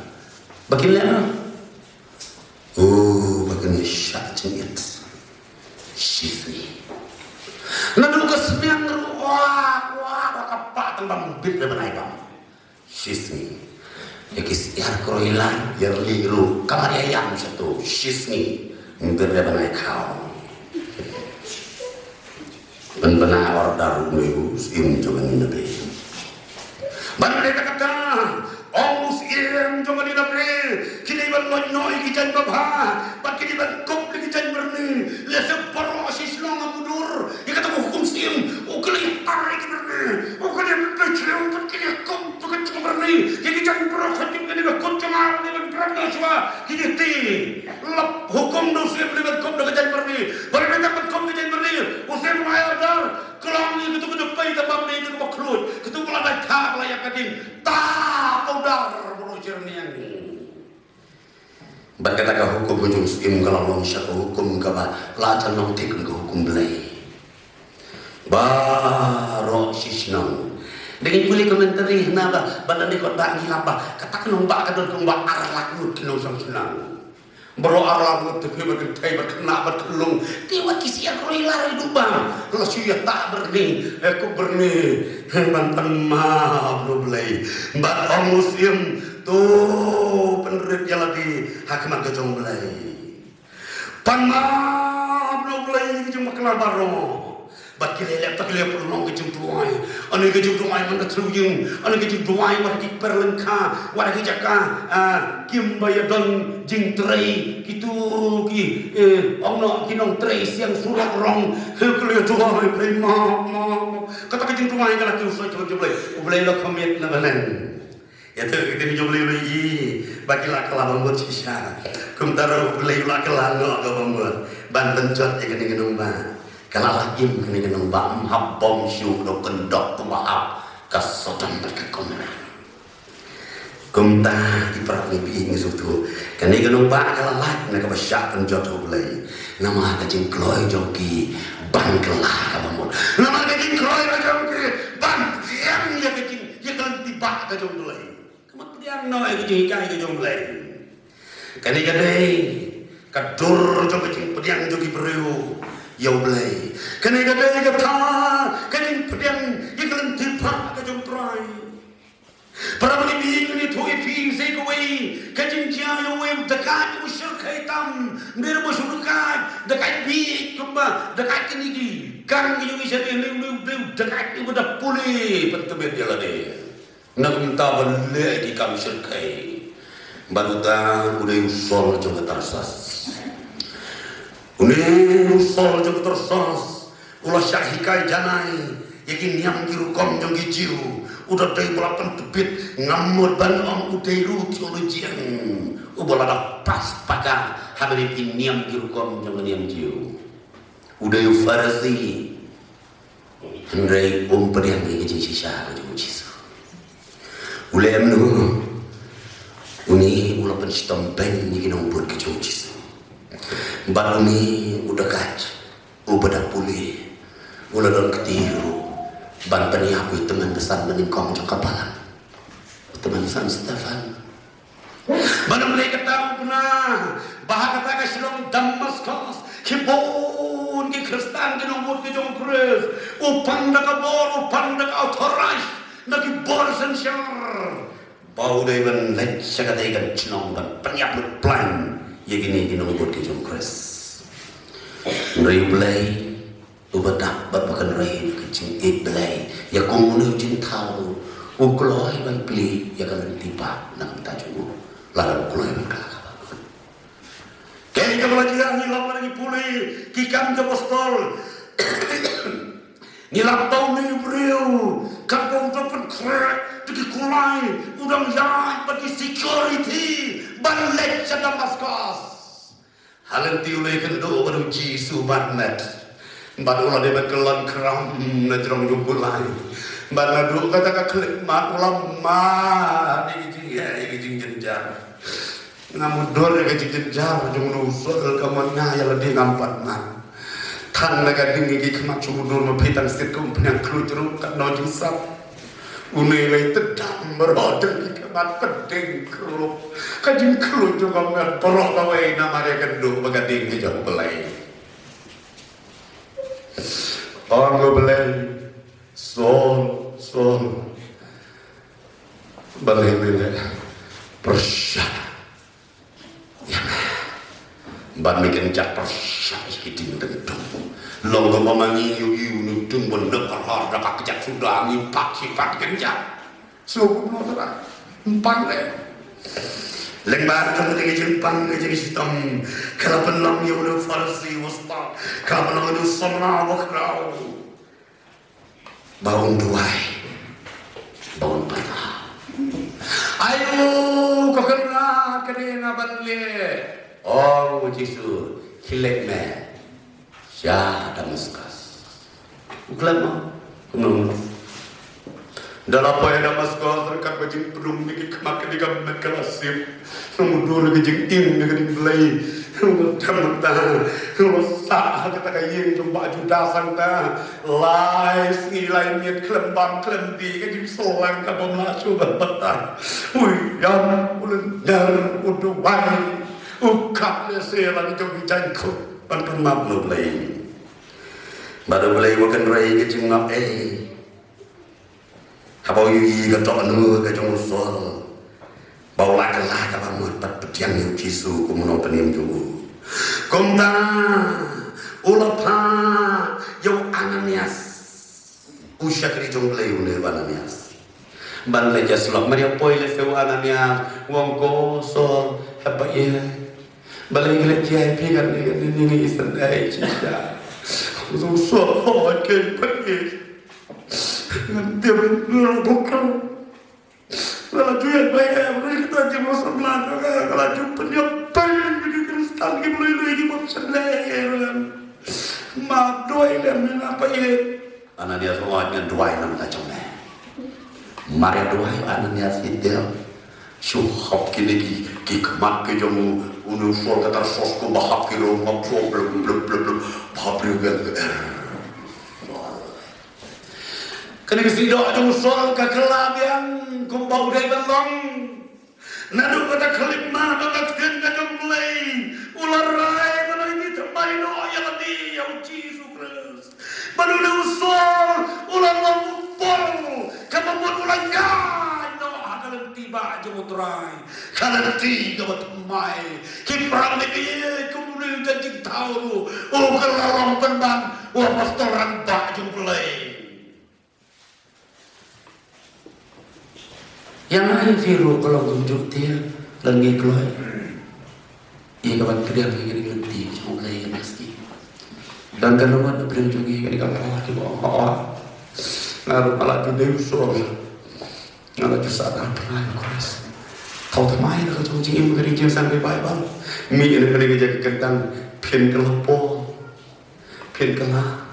baginla oh bagin syak cengit sifni na do ka semang wah kapak tembang bit le banai bang sifni Ekis yar kroilan yar liru kamar ayam satu shisni ngerda banai kau benar order meus im jangan nabe ban mereka kata omus im jangan nabe kini ban noi kijan babha ban kini ban kop kijan berni lesa paro asis long amudur ya kata hukum sim ukli tarik berni ukli berceu kini kop tukan berni jadi jangan pernah khatim kini kop cuma ni berani semua kini ti lap hukum dosa beliau kop kijan berni berbeda kop kijan berni usai mulai dar kelang ni kita kedepai tabam ni kita makhluk kita pula dah tak layak kadin tak udar berujur ni ani berkata ke hukum hujung skim kalau long syak hukum kaba lacan long tik ke hukum belai baro sisnong dengan pulih komentari naba badan ni kota ni apa katakan nombak kadon kumbak arlak lut kinong sang senang bro alam tu berkentai berkena berkelung tiwa kisi aku lari dubang kalau suya tak berni aku berni mantan ma bro belai bat musim tu penerit yang lagi hakiman kejong belai pan ma bro belai kejong makna baro bat kilelep tak kilelep perlu kejong tuai ane kejong tuai mana teruyung ane kejong tuai wah ki perlengka wah ki jaka kim bayadon jing tray gitu ki ono kinong tray siang surat rong kelio tuai play ma kata kejong tuai kala ki usai coba boleh lo komit na banan ya tu kita ni boleh lagi bagi lah kelabang buat sisa kumtaro boleh lah kelano agak buat banten jot ya kini kenung ba kalau lagi kini kenung ba habom syu do kendok maaf kasotan berkekomenan kumta di perak ni pi ngisutu kini kenung ba kalau lagi nak besar penjot boleh nama kajing kloy joki ban kelah kabamut nama kajing kloy joki ban yang ya kajing ya kalau tiba kajong boleh kemudian no kajing ikai kajong boleh kini kadai kadur joki kajing pediang joki beriu ya boleh kini kadai kata kajing pediang ya kalau tiba kajong try para bini ni tu ipi say kawai kajing jaya wem dekat usul kaitam mir musyukat dekat bi kumba dekat kini gang yung isa ni dekat ni udah pulih pentebet dia lade nak minta balik di kami syirkai baru dah udah usul jong tersas udah usul jong tersas ulah syahikai janai yakin yang kirukom jong gijiu udah dari belapan tebit ngamur banong udah ruti olojian ubah ada pas pakai habis niam kirukom jong niam jiu udah yu farasi hendrai pediang ni kejing sisa kejing jisu ulem nu uni ulapan stompen ni kinong buat kejing jisu bat uni udah kat ubah dah pulih ulah don ketiru ban peniapu teman besar meningkong jong kapalan teman San Stefan mana mereka tahu pernah bahkan kata silong Damaskus kibon ki Kristen ki nombor ki jong Kris upang nakabor upang nakautorais nakibor sensyar bau day man let syagadai kan cinong dan peniapu plan ya gini ki nombor ki jong Kris replay ubadak berpakan rain kecing belai ya komunal jin tahu ukloi ban pli ya kan tiba nak tajumu lalu ukloi ban kalak kini kebelajaran ni lama lagi pulih kikam ke postol ni laptau ni beriu kampung tempat krek pergi kulai udang yang bagi security balik ke Damaskus halen tiulai kendo baru jisu batnet bat ulah dia berkelan keram na jerong jumulai bat nadu kata keklik mat ulama di gijing jenjar ngamudur ya gijing jenjar jung nusul kamanya ya ladi ngampat mat tan naga dingi ki kemat cumudur mepitang sitkum penyang kru jeruk kat no jingsap unilai tedam berodeng ki kemat peding kru kajing kru juga ngat perok kawai nama dia kendu bagading ki jauh belai orang belai sol balai persyak ya ban mikin jak persyak hiting tentung longgo mamangi yu nudung bendek har dak kejak sudah ngipak sifat kenjak suku notara empan le lengbar kemudian jempang jadi sistem kalau pelang yang udah farsi wasta kalau pelang itu sama wakrau baun duai baun patah ayo kau kena kena balik oh jisu kilek me syah Damaskus uklan mah kumulung dalam apa yang Damaskus rekat bajing perung dikit kemak ketika berkelasip kemudian bajing tim dengan belai teman-teman sah kita kayak jumpa juda sangta live nilai niat kelembang kelembi kajing solang kabom lasu berpetan wih yang ulen dar udah baik ukap le se lang jong chan khu ban pan map no play baru play bukan rai ke chung ngap habau yi ka to nu ka jong sol bau la ka ba mut pat petiang yu jisu kum no penim ju kum ta ulapa yo Ananias usyakri jong play une Ananias ban le jas lok maria poi le feu Ananias wong ko so haba ye balai le jai pi kan ni isan ai chicha so so ho ken pat ye ngan dia ben bukan kalau tuan bayar kita cuma sebelah kalau jumpa dia pengen jadi kristal kita boleh lagi sebelah maaf doa ini apa ye Ananias awalnya doa ini macam ni Maria doa Ananias itu syuhab kini ki kemat ke jamu unu sol kata sosku bahap kilo ngapso blub blub blub blub bahap juga kena kesidok jamu sol kekelab yang kumbau dari belong nadu kata kelip mana bangat kena jomlay ular rai mana ini terbaik no ya lagi ya uji sukres baru le usol ular lampol kemampuan ularnya no akan tiba jamu terai kalau tiga bertemai kiprang ini kemudian jadi tahu kalau orang penbang pastoran tak jomlay yang lain viru kalau tunjuk dia lagi keluar ia kawan kerja lagi ganti cuma lagi mesti dan kalau mana beri juga ini kalau lagi bawa ngaruh malah tu deusol ngaruh justru ada pernah keras tahu termain kalau cuma cingin bekerja sampai Bible mi ini kerja kentang pen kelepon pen kelah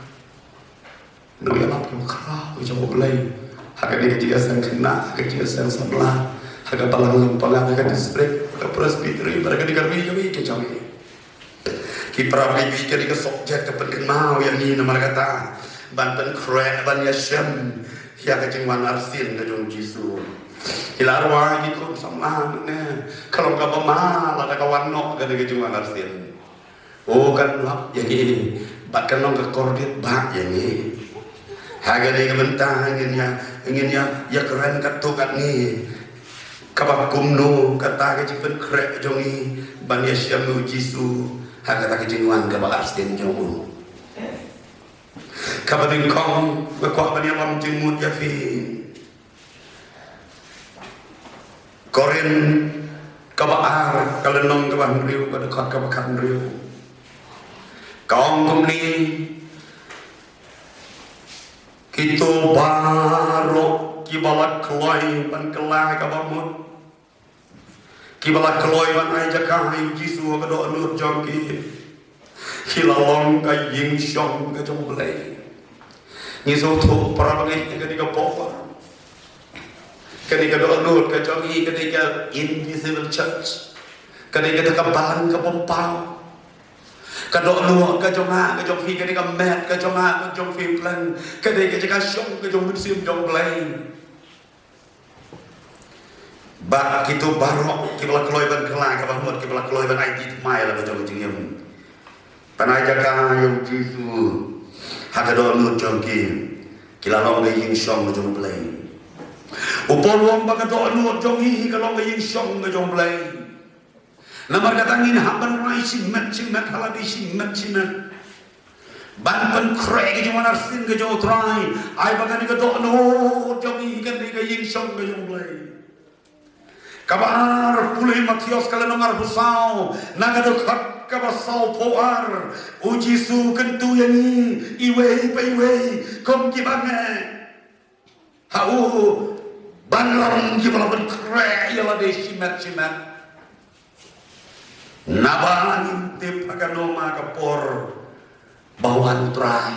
no ya lapor kerah macam boleh Haka dia juga sang kena, haka juga sang sebelah, haka palang lempelang, haka disprek, haka presbytery, mereka dikarbi kami kecami. Kipra bibi kali ke subjek kepenting mau yang ini nama kata banten krek ban yashem, ya kecingwan arsin kejung jisu. Hilarwa ikut sama ne, kalau nggak bemal ada kawan nok kan kecingwan arsin. Oh kan lah, yang ini, bahkan nong kekordit bak yang ini. Haga dia kementah inginnya ya keren katukat ni kabab kumno kata kejipen krek jongi ban yasyam jisu haga tak kejingwan kabab arsten jongu kabab ingkong bekok ban yalam jengmut yafi korin kabab ar kalenong kabab riu pada kat kabab kan riu kaum kumni Kita barok kibalak kelai ban kelai kabamut kibalak kelai ban ai jakah yu jisu kado nur jongki hilalong ka ying shong ka jong blai ni so thu parabangi ka di ka popa ka di ka do nur ka jongki ka di ka invisible church ka di ka takabalan ka pompao kadok luak ke jonga ke jong fi ke ka met ke jonga ke jong fi plan ke de ke ka syong ke jong musim jong play ba kitu barok kibla kloy ban kela ka bahmut kibla kloy ban ai dit mai la jong jing panai jaka yang jisu hakado lu jong ki kila long ge yin syong ke jong play upol wong ba kadok lu jong hi ka long ge yin syong ke jong play Namar katangin haban rai simet haladi simet ban pan krek ke jaman arsin ke jauh trai ai bagan ke dok no jogi kan ke yin song ke jong blai kabar pulih Matius kala nomor busau naga dekat kabasau poar uji su kentu yani iwe kom kibange hau banlong kibala ban krek ya la de simet Naban tip aganoma kapor bawan trai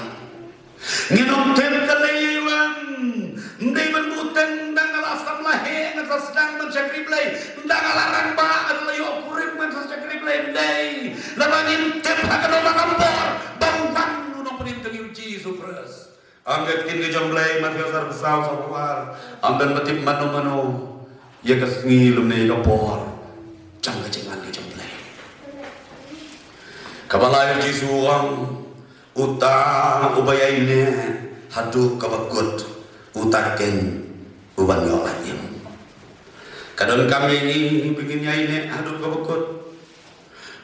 nginom tem kaliwan ndai bermuteng dangala samlahe ngas sedang mencakri play dangala ba adalah yo kurip mencakri play ndai labanin tem aganoma kapor bawan nuno penting uji supres angkat kin ke jomblay Matius besar sapawar angkat matip mano ya kasngi lumne kapor jangga jangan ke jomblay Kabalayo jisuang utang ubayayne hadu kabakut utaken uban yolayim. Kadang kami ini begini ini hadu kabakut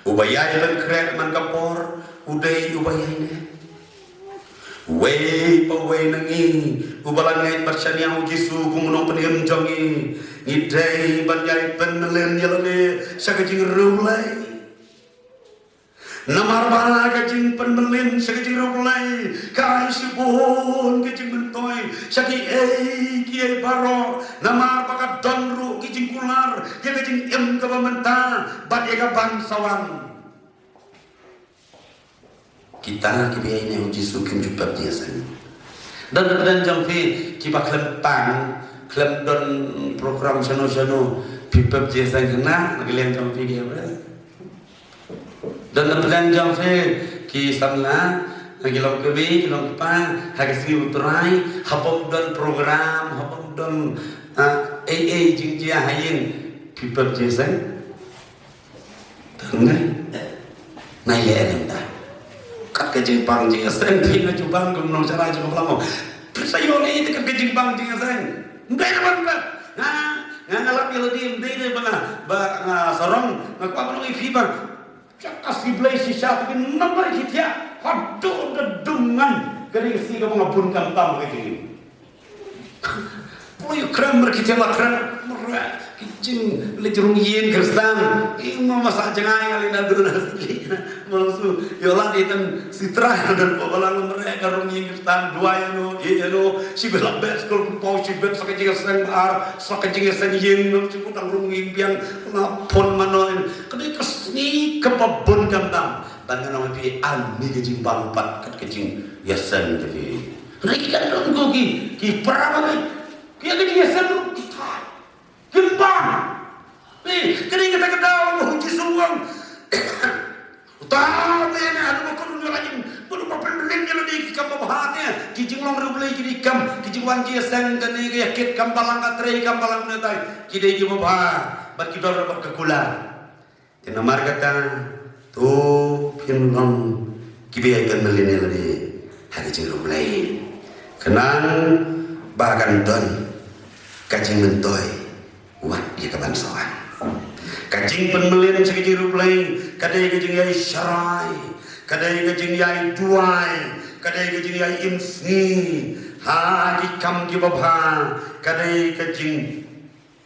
ubayay lan krek man kapor uday ubayayne. Way paway nangi ubalan ngay parsani ang Jisu kumunong paniyam jongi ngiday banyay penmelen yalane sa kajing rulay namar bala kajing penmelen sa kajing rulay kay sibon kajing bentoy sa ki kiay baro namar pakat donru kajing kular kajing em kabamenta bat eka bangsawan kita kibiyay na yung Jisu kim jupap dia sen. Dan jampi kiba klempang klem don program sano pipap dia sen kena nagilian jampi dia beres. Dan jampi ki samla nagilong kebi kilong kipang hagasi uturai hapom don program hapom don jingjia hayin pipap dia sen. Tengah nai le dah. Kat kejing pang jing aseng pina jubang gumnong cara jung pelamo persayo ni kat kejing pang jing aseng ngai naman ka ngalap yelo di ndai bana ba sorong ngakwa manong ifiban kasih blai sisa tapi nomor kita hadu dedungan kering si ka mga bunkam tam kejing puyo kram kita la kram kejing lejurung yin kristan imo masa jangai alina dulu asli malusu yola ditan sitra dan babalang mereka rung yin kristan dua yano si belak bet skol pau si bet sakajing sen ar sakajing sen yin no cukup tang rung yin biang lapon manoin kedai kesni kepabun gamtam dan nama pi ani kejing bangpat kat kejing yasan jadi lagi kan dong gogi ki prabangai ki kejing yasan kita gembang kini kita kedau mengunci suang utama ini ada makhluk lagi belum pendeling kalau di kam bahannya kijing long rubli kini kam kijing wanci sen kini yakit kam balang katri kam balang netai kini ki babah bat kita dapat kekulan yang namar kata tu pinlong kibi akan melini lagi hari kijing rubli kenan bahkan don kajing mentoy wat dia kebangsaan kajing penmelian sekejing ruplay kadai kajing yai syarai kadai kajing yai duai kadai kajing yai imsni ha kikam kibabha kadai kajing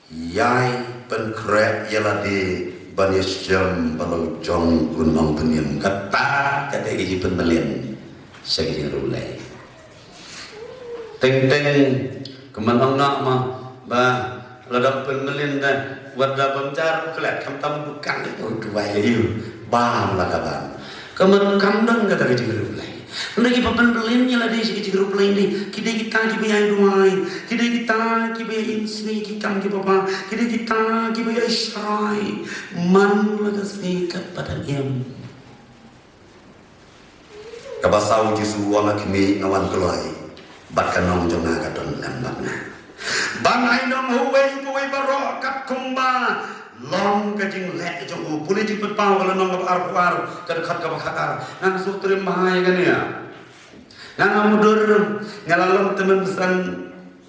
yai penkrek yalade banisyam balong jong gunong penyem kata kadai kajing penmelian sekejing ruplay teng kemanong nak mah bah ladang penmelin dan wadah bangjar kelak kam tam bukan itu dua itu bam lah kaban kemen kandang kata kecil ruplay lagi penmelinnya lah di kecil ruplay ini kita kibayai duai kita kibayai insni kita kibapa kita kibayai syai man lagasni kepada em kabasau Jisu wala kimi ngawan kelai bat kanong jong nagadon lambakna bangai nong huwei baro kat kumba long kajing lek jong puli jing petpau kalau nong ar kad khat ka bakar nang sutrim mahai kan ya nang mudur ngalalom temen pesan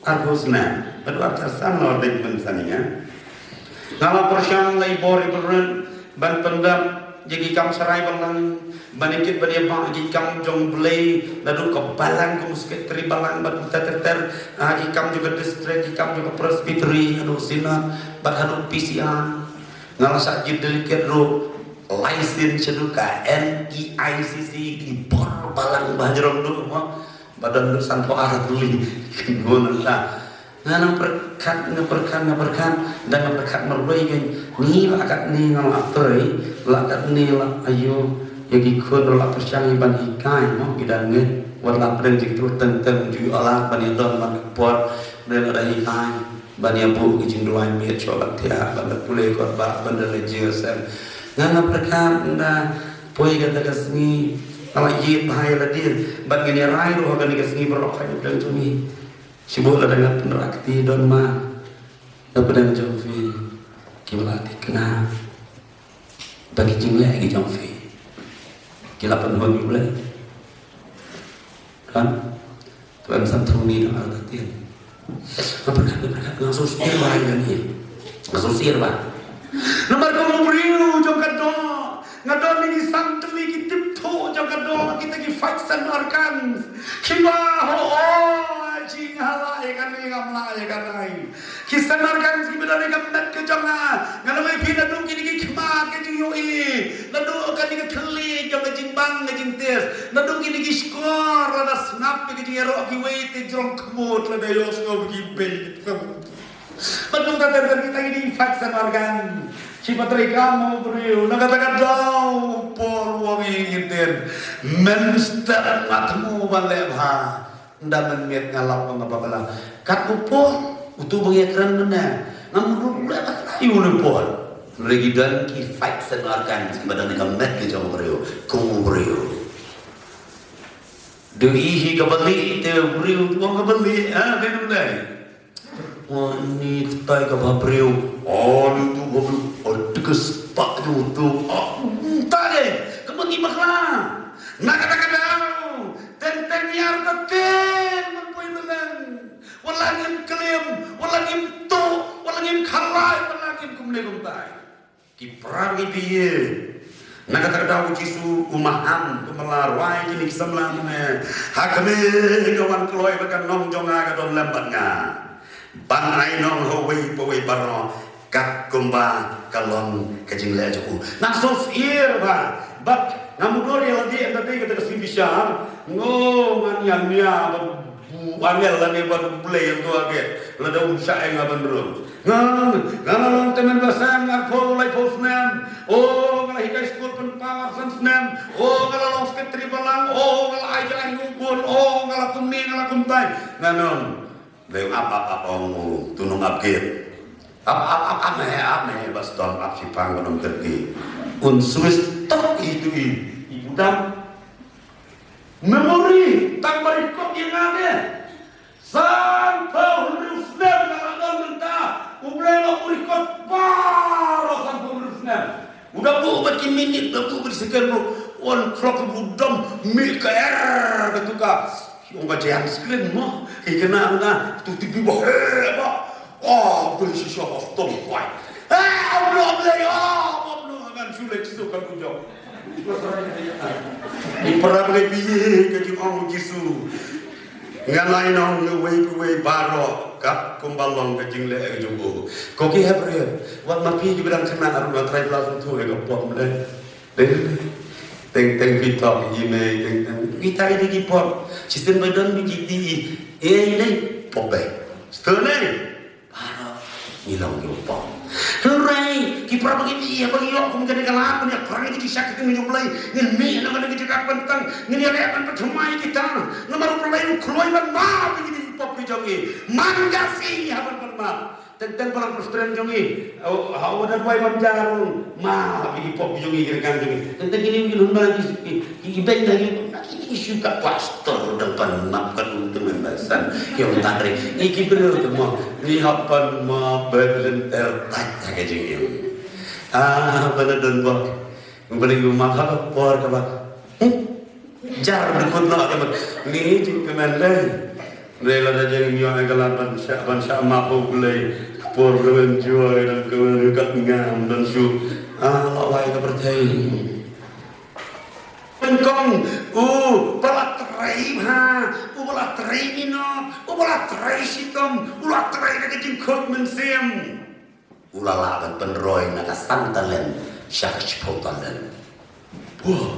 arbusna padu artasan lo de temen pesaninya ngala porsyang lai bori berun ban pendam jadi kam sarai balang banikit bani bang jikam jong belai lalu kebalang kemusket teri balang bat ter jikam juga distrik jikam juga presbytery anu sinat bat hanu PCA ngalasa jideliket ro license seduka NEICC di bor balang bahjrong dulu mah badan santo arat dulu ngono lah nang perkat dan perkat meroi kan ni akat ni ngam atrei lakat ni la ayo yang ikut la persyang iban ikai mo gidange wala pren jik tu tentang ju ala bani don ban pot dan ada ikai bani abu kijing duai mi cholat tia ban pule kot ba ban le jesen ngam perkat na poi kata kasni ala yit bahaya ladir ban gini rai ro ga ni kasni berok kan dan tumi sibuk dengan penerakti don ma dapat jomfi kiblati kena bagi jumlah lagi jomfi Kila penuh mulai kan Tuhan satu ni nak ada tiang berkat langsung sihir bah ini langsung sihir bah nomor kamu beriu jangka doa ngadon ini santri kita tu jangka doa kita ki fight sanarkan kiba jing halai kan ni ngamlai kan ai kisanarkan si bedane gamnat ke janga ngalai pina dong kini ki khma ke jing yoi nadu kan ni khli jang jing bang jing tes nadu kini ki skor la snap ke jing ro ki wei te jong khmot la dayo ngo ki bel padung ta kita ini faksan organ si patri kamu beriu nakatakan dau por wangi ngiten menster matmu balebha ndaman miet ngalap ngapabala kat upol utu bangekran mana namun rula tak ayu nepol lagi dan ki fight senarkan sebadan kamet ke jong beriu kumu beriu dei kabali te beriu tuang kabali ha den mulai ni tai ka beriu itu beriu tegas pak tu tade kemati bakla nak kata tentang yar teten mempunyai belang walangim kelim walangim tu walangim khalai walangim kumne kumtai ki perang piye nak kata jisu umaham kumelar wai kini samlang ne hakme gawan kloi bakan nong jonga ka don lambatnya bangai nong hoi poi baro kat kumba kalon kajing le joku nasos ir ba bat namun yang lagi yang tadi kita kasih bisa, ngomongnya angel lagi baru mulai yang tua ke, lada usaha yang apa dulu, ngang teman bersama ngarpo mulai posnem, kalau hikai skor penpawar sensnem, kalau long sketri balang, kalau aja ngubun, kalau kuming, kalau kumtai, nganon, leung apa ngomong, tunung abgir, ame, bas dong absipang menung terki. Unsus tok itu ibu dam memori tak berikut yang ada sampai Rusnem kalau mentah mulai berikut baru sampai Rusnem udah bu makin minit udah bu bersekian bu on clock budam Mikael ketuka yang baca screen mah kena enggak tu tibi bah beli siapa stop kuai belum kan sulit suka kujok. Ipara boleh piye ke jong jisu. Ngalai nong ngewei baro kap kumbalong ke jing le ke jumbo. Koki hebre wat mapi di bilang kena aruna trai langsung tu le pom le. Teng pitok ime teng kita ini ki pom. Sistem badan biji ini pobe. Setelah baro hilang ke pom. Hooray! Kipra bagi dia bagi yo kemudian kalapan ya perang itu disakiti menyulai ngilmi nak ada kita pentang ngiliakan percuma kita nomor perlain keluar ma begini pop jongi mangasi haban perma tentang perang perstren jongi hawa dan wai manjarung ma begini pop jongi kira jongi tentang ini mungkin lagi ibeng lagi ini suka pastor depan napkan untuk membahasan yang tadi ini benar semua lihapan ma berlenter tak kejeng benar dan bah beli rumah apa por apa jar berikut nak apa ni cuman leh rela saja yang yang kalapan syama aku beli por berjual dan kemudian ngam dan su lawai kepercayaan Engkong, balat terai balat terai mino, balat terai sitom, balat terai nak jengkot mensim. Ulala kan penroy nak santalen, syak cipotalan. Wah,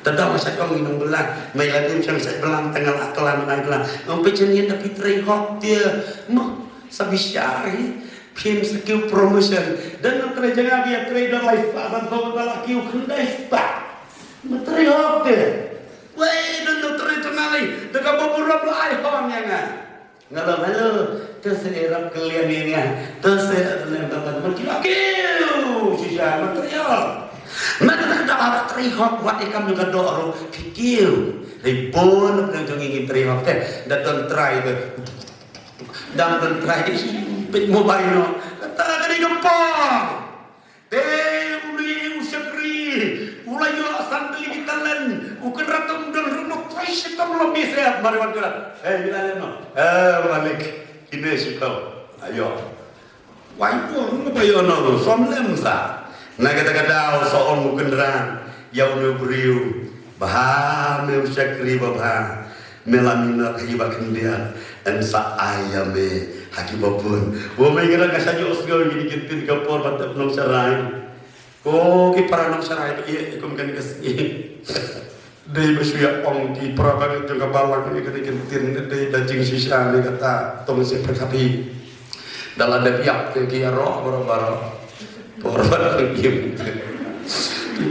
tadang masa kau minum belang, mai lagi macam saya belang tengah aklan aklan. Sampai jenian tapi terai hot dia, mah sabisyari. Pin skill promotion dan nak terai jangan dia terai dan life dan kau laki ukendai spa. Menteri apa? Wei, dan menteri tenali. Dekat beberapa iPhone yang ngalo terserap kalian ini terserap dapat berkilau sisa material. Mana ada orang terihop buat ikan juga doa pikir ribun dengan ingin terihop teh dan try itu dan try di mobile no kata kali gempar teh uli usapri mulai sayo santli bitalan ukan ratum dan rumah twice tam lo bisa mari wan kurat bilalan no balik ini sikau ayo waipo ngapayo no somlem sa na kata-kata soon mukenran yaunu beriu bahan syakri babha melamina kahiba kendian dan sa ayame hakibapun wo mengira kasajo osgo gini kitin kapor batap nong sarai ko ki para nong sarai iya ikum kan kasi dei basuya ong ki prabaga juga bawang ni kitin dei dajing sisa ni kata tong se perkati dalam ada piak ki aro baro-baro porban kim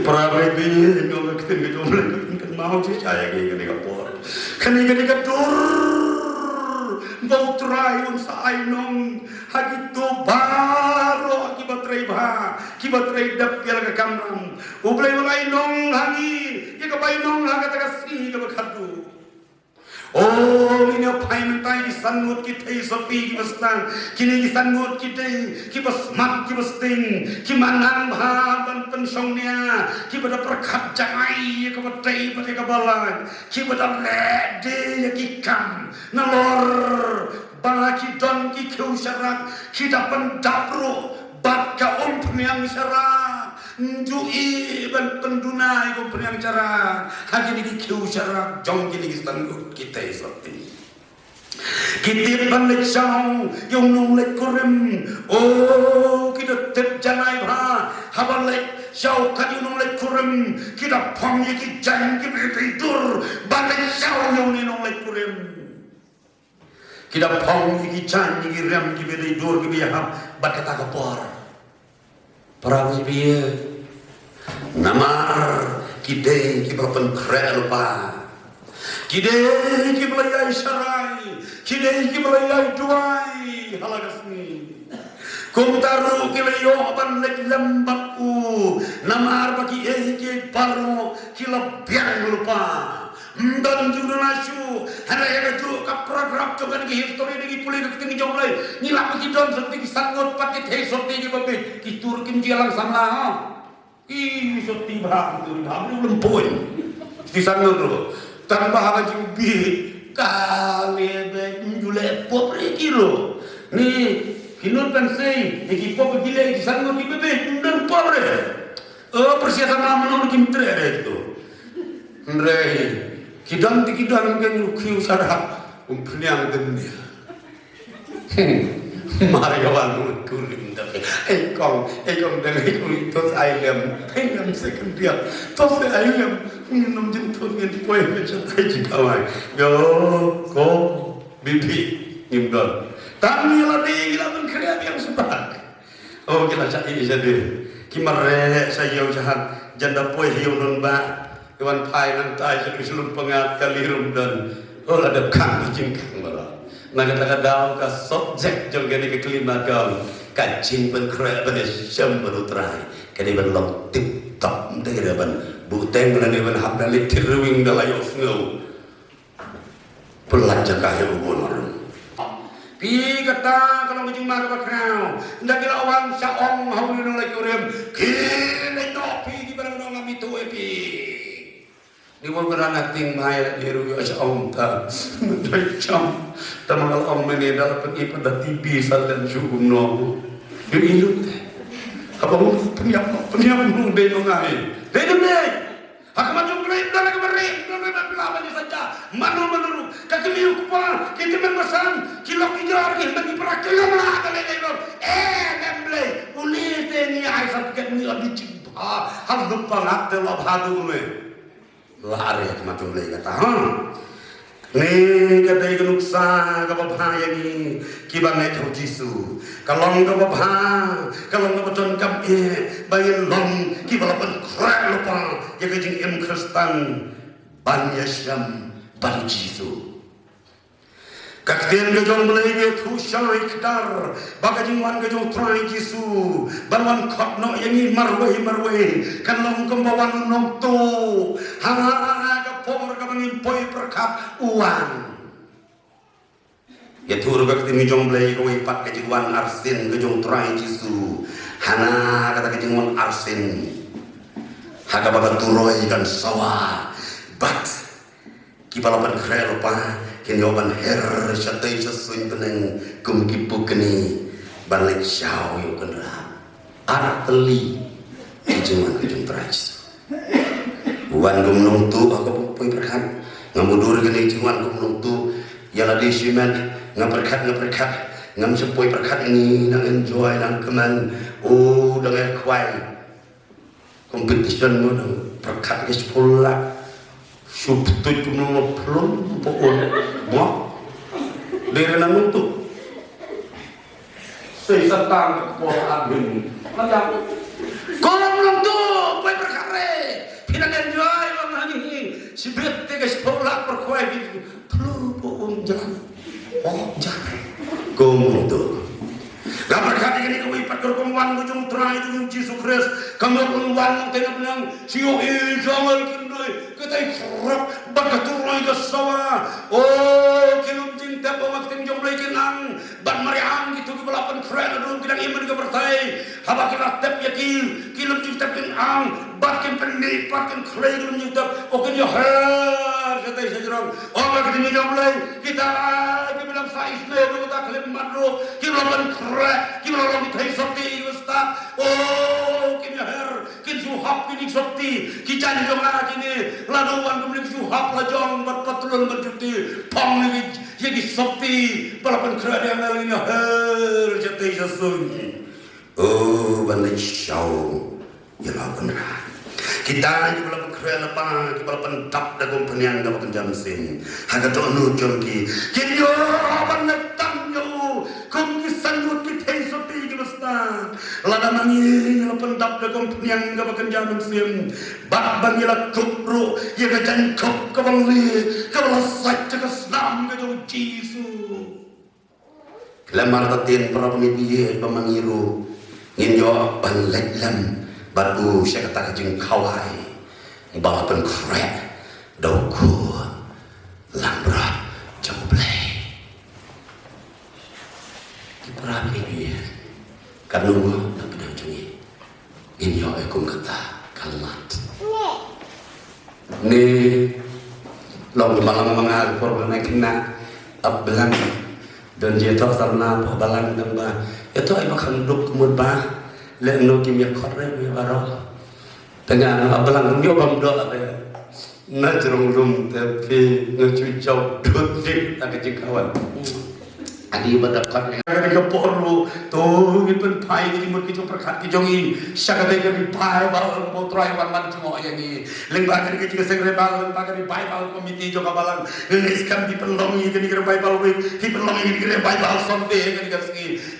prabaga ni ngom kitin ki jomle kitin mau sisa ya ki kapor kani kadur bau terayon sa ainong hagito baro akibat reiba kibat reidap kira ke kamram ublay mga ainong hangi ika painong hagatakasi kabakatu oh ini apa yang mentai disangut kita sopi kibastan kini disangut kita kibasmat kibasting kimanang bahan pensongnya kibada perkat jangai kabadai pada kabalan kibada lede ya kikam nalor balaki don kikau syarat kita pendapro bat ka penyang syarat njui ban pendunai ko penyang syarat hagi ni kikau syarat jong kini disangut kita sopi kita balik sang yung nung lek kurim oh kita tep janai bha habalek syau kadi nung lek kurim kita pang yaki jang kita tidur balik syau yung nung lek kurim kita pang yaki jang yaki ram kita tidur kita ham bakata kapor pravi biye namar kita pen kre lupa kita belayai sarai kita belayai duai halagasni kumtaru kilayo ban lek lambaku namar bagi ke paro kila biang lupa dan juga nasu ada yang itu kaprograp coba di history di pulih keting jomlai nilap kidon seperti sangot pakai teh seperti di babe kitur kim jalan sana ih seperti bang tu belum poin di sangot tu tambah haji ubi kali jule pop kilo ni kinur kan sei iki pop gile di sangot di bebe dan pobre persiapan menurut kim tre itu andre kidang kan kiu sarap umpenyang dunia mari kawan kulim tapi ekong dengan itu ayam second dia terus ayam minum jentut yang dipoy mencapai jikawan yo ko bibi nimdon tapi lagi pun kerja yang sebab oh kita cari jadi kimare saya usaha janda poy hiu non ba kawan pai nantai seluruh pengat kalirum dan ada kang jingkang malah nak kata dalam ka subjek jong gani ke kelima kau kacing ben kre ben syam berutrai kadi ben long tip top de ben buteng lan ben habda litirwing dalayo snow pelan jakah ubun pi kata kalau kucing mar bakrau ndak kira awang saong hauli nang lek urem kene topi di barang nang itu epi di wong beranak ting mai di ruyo saong ta dai cham tamal om meni dal pergi pada TV saldan sugum no di ilut apa mau peniap mu de no ngai de Hakaman yung grade na nagmarin, naglaban niya sadya, manu kakimiyo ko pa, kitiman masan, kilok kijar, hindi para kilala, kalay-kalay, nemble, ulitin niya ay sabkat niya, dicimpa, halong pangat, delabhado mo lari at matulay kata, ni katay kanuksa kababhaya ni kibanay kau Jisu kalong kababha kalong kabaton kami bayin long kibalapan krak lupa ya kajing im Kristan ban Yesyam ban Jisu kakten gajong belai tu syai kedar bagajing wan gajong trai Jisu banwan khotno yangi marwai kalong kambawan nong tu por kapanin poi perkap uang ya turu kakti mijong blai ko ipat kajingwan arsin gajong trai Jisu hana kata kajingwan arsin haga baga turoi kan sawa but kibalapan krel pa kinyoban her shatay sa suin teneng kumkipu keni balik syau yo kendra arteli ijuman kejung terais wan gumnung tu aku pun berkat ngamudur geni ijuman gumnung tu yala di simen ngaperkat ngam sepoi berkat ini nang enjoy nang keman dengan kuai competition mo nang berkat ke sekolah subtut cuma pelum pokon mo dari nang tu saya setang kekuasaan ini macam kalau belum tu kuai berkat pinang enjoy bang ini sibet ke sekolah berkuai pelum pokon jangan jangan Gomong tu. Gambar kati kini kau ipat kerkomwan kujung terai kujung Yesus Kristus. Kamar komwan tenang tenang siu jangan kendai ketai kerap bakat turun ke sawah. Oh kilum cinta bawa keteng jomblai kenang ban mariang gitu ke balapan keren adun kidang iman ke bertai. Haba kira tep yakil kilum cinta kenang bakin penik bakin keren kilum cinta. Oke dia her ketai sejarang. Oh bakat ini jomblai kita bilang sais le kita kelem madro kilum keren kilum orang ditai sakti ustaz. Oh kini her kin suhap kini sakti kican jomla kini laduan kemudian suhap lajong berpatrol berjuti pang lagi jadi sakti balapan keren yang lainnya her jatuh sesunyi. Oh bandai syau yalah benar kita ni balapan keren apa kita balapan tap dalam peniang dalam penjamsin haga tu anu jomki kini yo bandai tanyo kumkisan yo kita sakti kita lada mangi balapan tap dalam peniang dalam penjamsin bak bangilah kupru ya kajan kup kabali kabalasat cakasnam kajong Yesus lemar tatin para pemimpin pemangiru nginyo balik lem batu saya kata kajing kawai balapan krek dauku lambra jomblai kipra ini karena nak pedang jungi nginyo ekung kata kalimat ni long malang mangal por kena ablang dan dia tahu sarna balang namba itu ai makan duk kemun ba le no kim ya khore be baro tengah ablang nyo bam do apa na jerung rum tapi ngecu jauh dut dik tak jikawan adi badakat ngari ke poru to ngipun pai di mur kicu perkat kijongi sakate ke pai bal mo trai wan man cungo yani lengba kari ke segre bal lengba kari pai bal komiti jo kabalang ngelis kam di pelongi ke kira pai bal we di pelongi kira pai bal sonte ke kira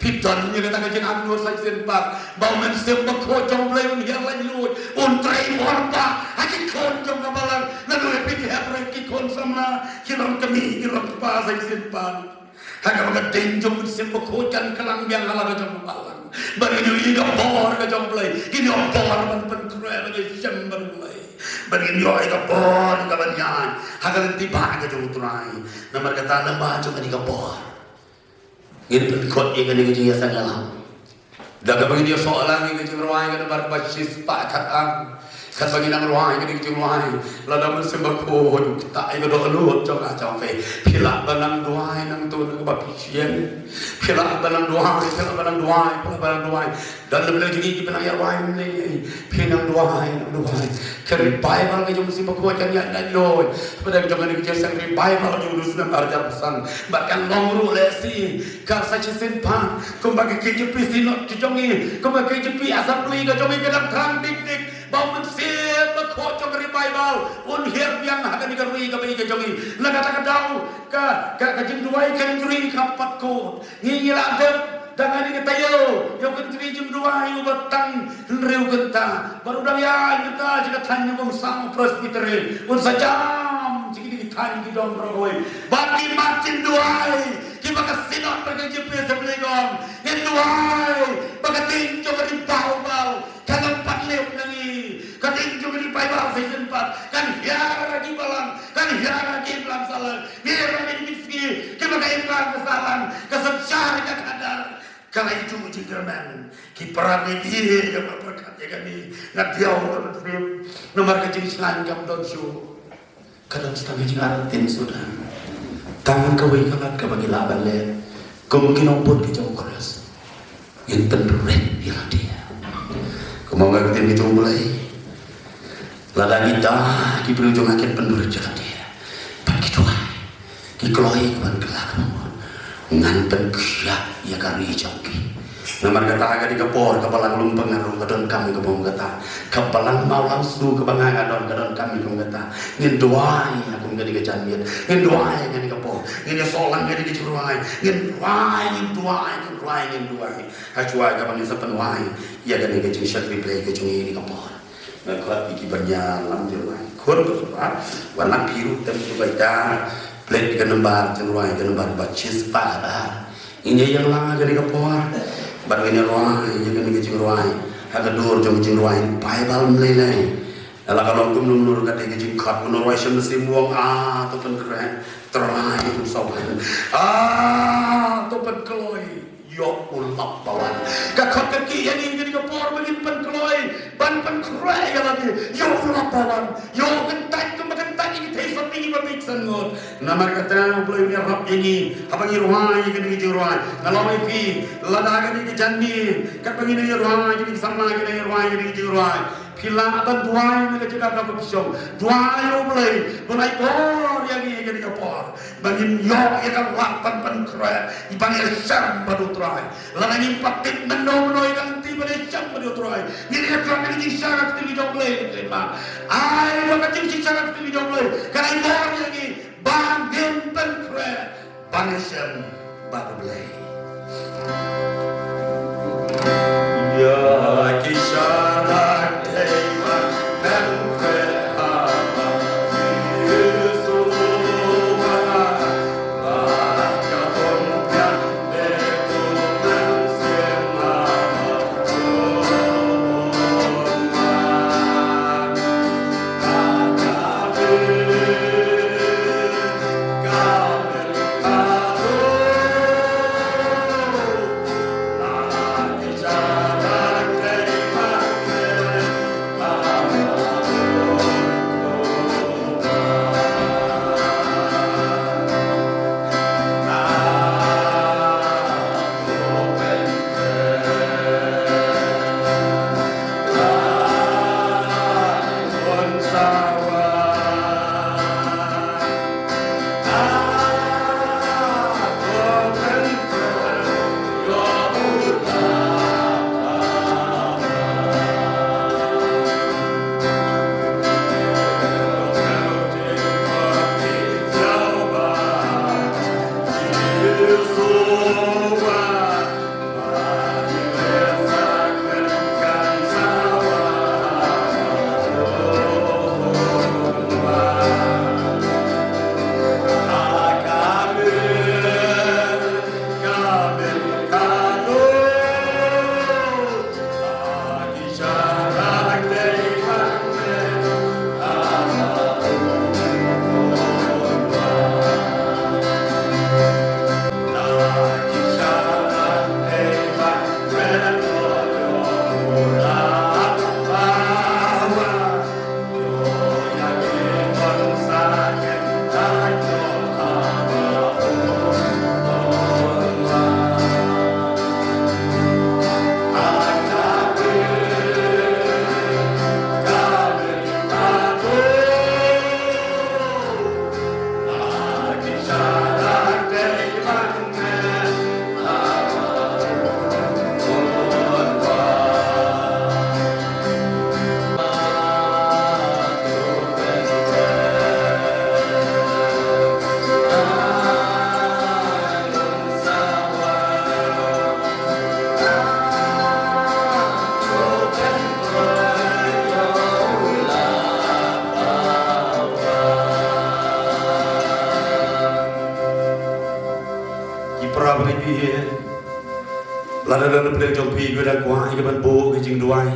piton ni kata kajin anu sajin pak bau men sem ko jong play un hiar lan lut un trai morta aki kon jong kabalang lalu piti hapre ki kon sama kilom kami kilom pa sajin pak haga baga tenjong simbo kocan kelang biang ala ka jong balang bari ni ga bor ka jong play kini bor man pen kre lagi sembar play bari ni ga bor ka banyan haga tiba ka jong trai nomor kata lembah jong ni ga bor ngin pen kot ye ngani ga sang alam daga bagi dia soalan ni ga ruai ka bar basis tak kata kan bagi nang ruai ke di ruai lada men sembako tak ai do lut jong a jong fe pila banang ruai nang tu ke bapisian pila banang ruai dan lebih lagi di penang ya ruai ni pinang ruai keri pai bang ke jong sembako jang ya dan loy pada jong ni ke sang ri pai bang jong dus nang arjar pesan bahkan longru lesi kar sa chisen pan kum bagi ke jepi sinot jong ni kum bagi jepi asap li ke jong ni kedang thang dik bau mensir berkot jong ri Bible un hier biang haga ni garui ka bai ka jongi lagata ka dau ka jing duai ka juri kapat ko ngi la de dengan ini tayo yo kan tri jim duai u batang reu genta baru dah ya kita jika tanya bang sang presbytery un sajam jika di tanya di dom rogoi bagi matin duai ki baka sinot bagi jepe seblegom ngen duai baka tin jong ri bau kalau patleu nangi kating jong ri Bible season 4 kan hiara lagi balang kan hiara lagi belang salang hiara lagi miski ki baka imran kesalan kesecar ka kadar Kalau itu jingkerman, kiperan ini yang berkatnya kami ngadiau kan film nomor kecil selangkam don show. Kadang setengah jingaratin sudah. Tangan kawai kalat kabagi laban le, kemungkinan pun kejauh keras. Yang penren dia dia. Kemauan kita itu mulai. Lada kita berujung akhir penurut jalan dia. Begitu dikeloi kawan kelak nganten kya ya kari jauki namar kata aga di kapor kapalang lumpeng ngarung kadon kami kebong kata kapalang mau langsung ke bangga kadon kami kebong kata ngin doai aku ngadi kejamian ngin doai ngadi kapor ngin solang ngadi kecuruai ngin doai hacuai kapang sepen wai ya gani kecing syakri play kecing ini kapor kuat iki berjalan juruai kur warna biru dan baita plate kenembar cenruai kenembar bacis pada ini yang lama jadi kapor baru ini ruai jadi ke cenruai ada dur jong cenruai pai bal melelai ala kalau kum nur kata ke cingkat menurai semesti muang atau pen keren terai itu sawan atau pen keloi yo ulap bawan kakak kaki yang ini jadi kapor bagi pen keloi ban pen keren ya lagi yo ulap bawan yo kentai ini tesa tinggi berpiksan ngot namar kata boleh punya rap ini apa ni ruai yang ini ruai nalawai pi ladaga ni jandi kat begini ruai jadi sama ni ruai yang ini ruai pila atau duai ni kita tak bersong duai lo boleh por yang ini jadi kapor bagi yo yang lapan pen keren ipanggil syam baru try lalangin patit meno yang tiba di syam baru try ni dia kerana ini syarat tinggi boleh terima ai lo kacing syarat tinggi boleh karena ini lagi bangin pen keren bangil syam baru boleh ya kisyarat Lalu pada jompi gue dah kuah ikan bo kecing duai.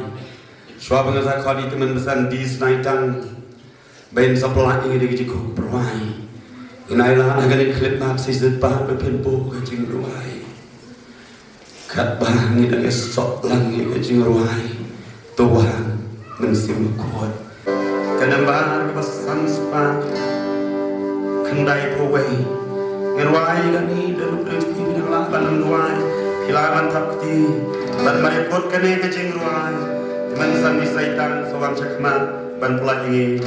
Suap ngasa kau di teman pesan di senaitang. Bain sebelah ini dia kecing beruai. Inailah agar klip nak sesuatu bahan berpen bo kecing duai. kat bangi dan esok langi ke jingruai Tuhan mensim kuat kadambar kepasan sepan kendai powai ngerwai gani dan prinsip yang laban duai hilangan takti ban marikot kene ke jingruai teman san bisaitan sawang cakmat ban pelangi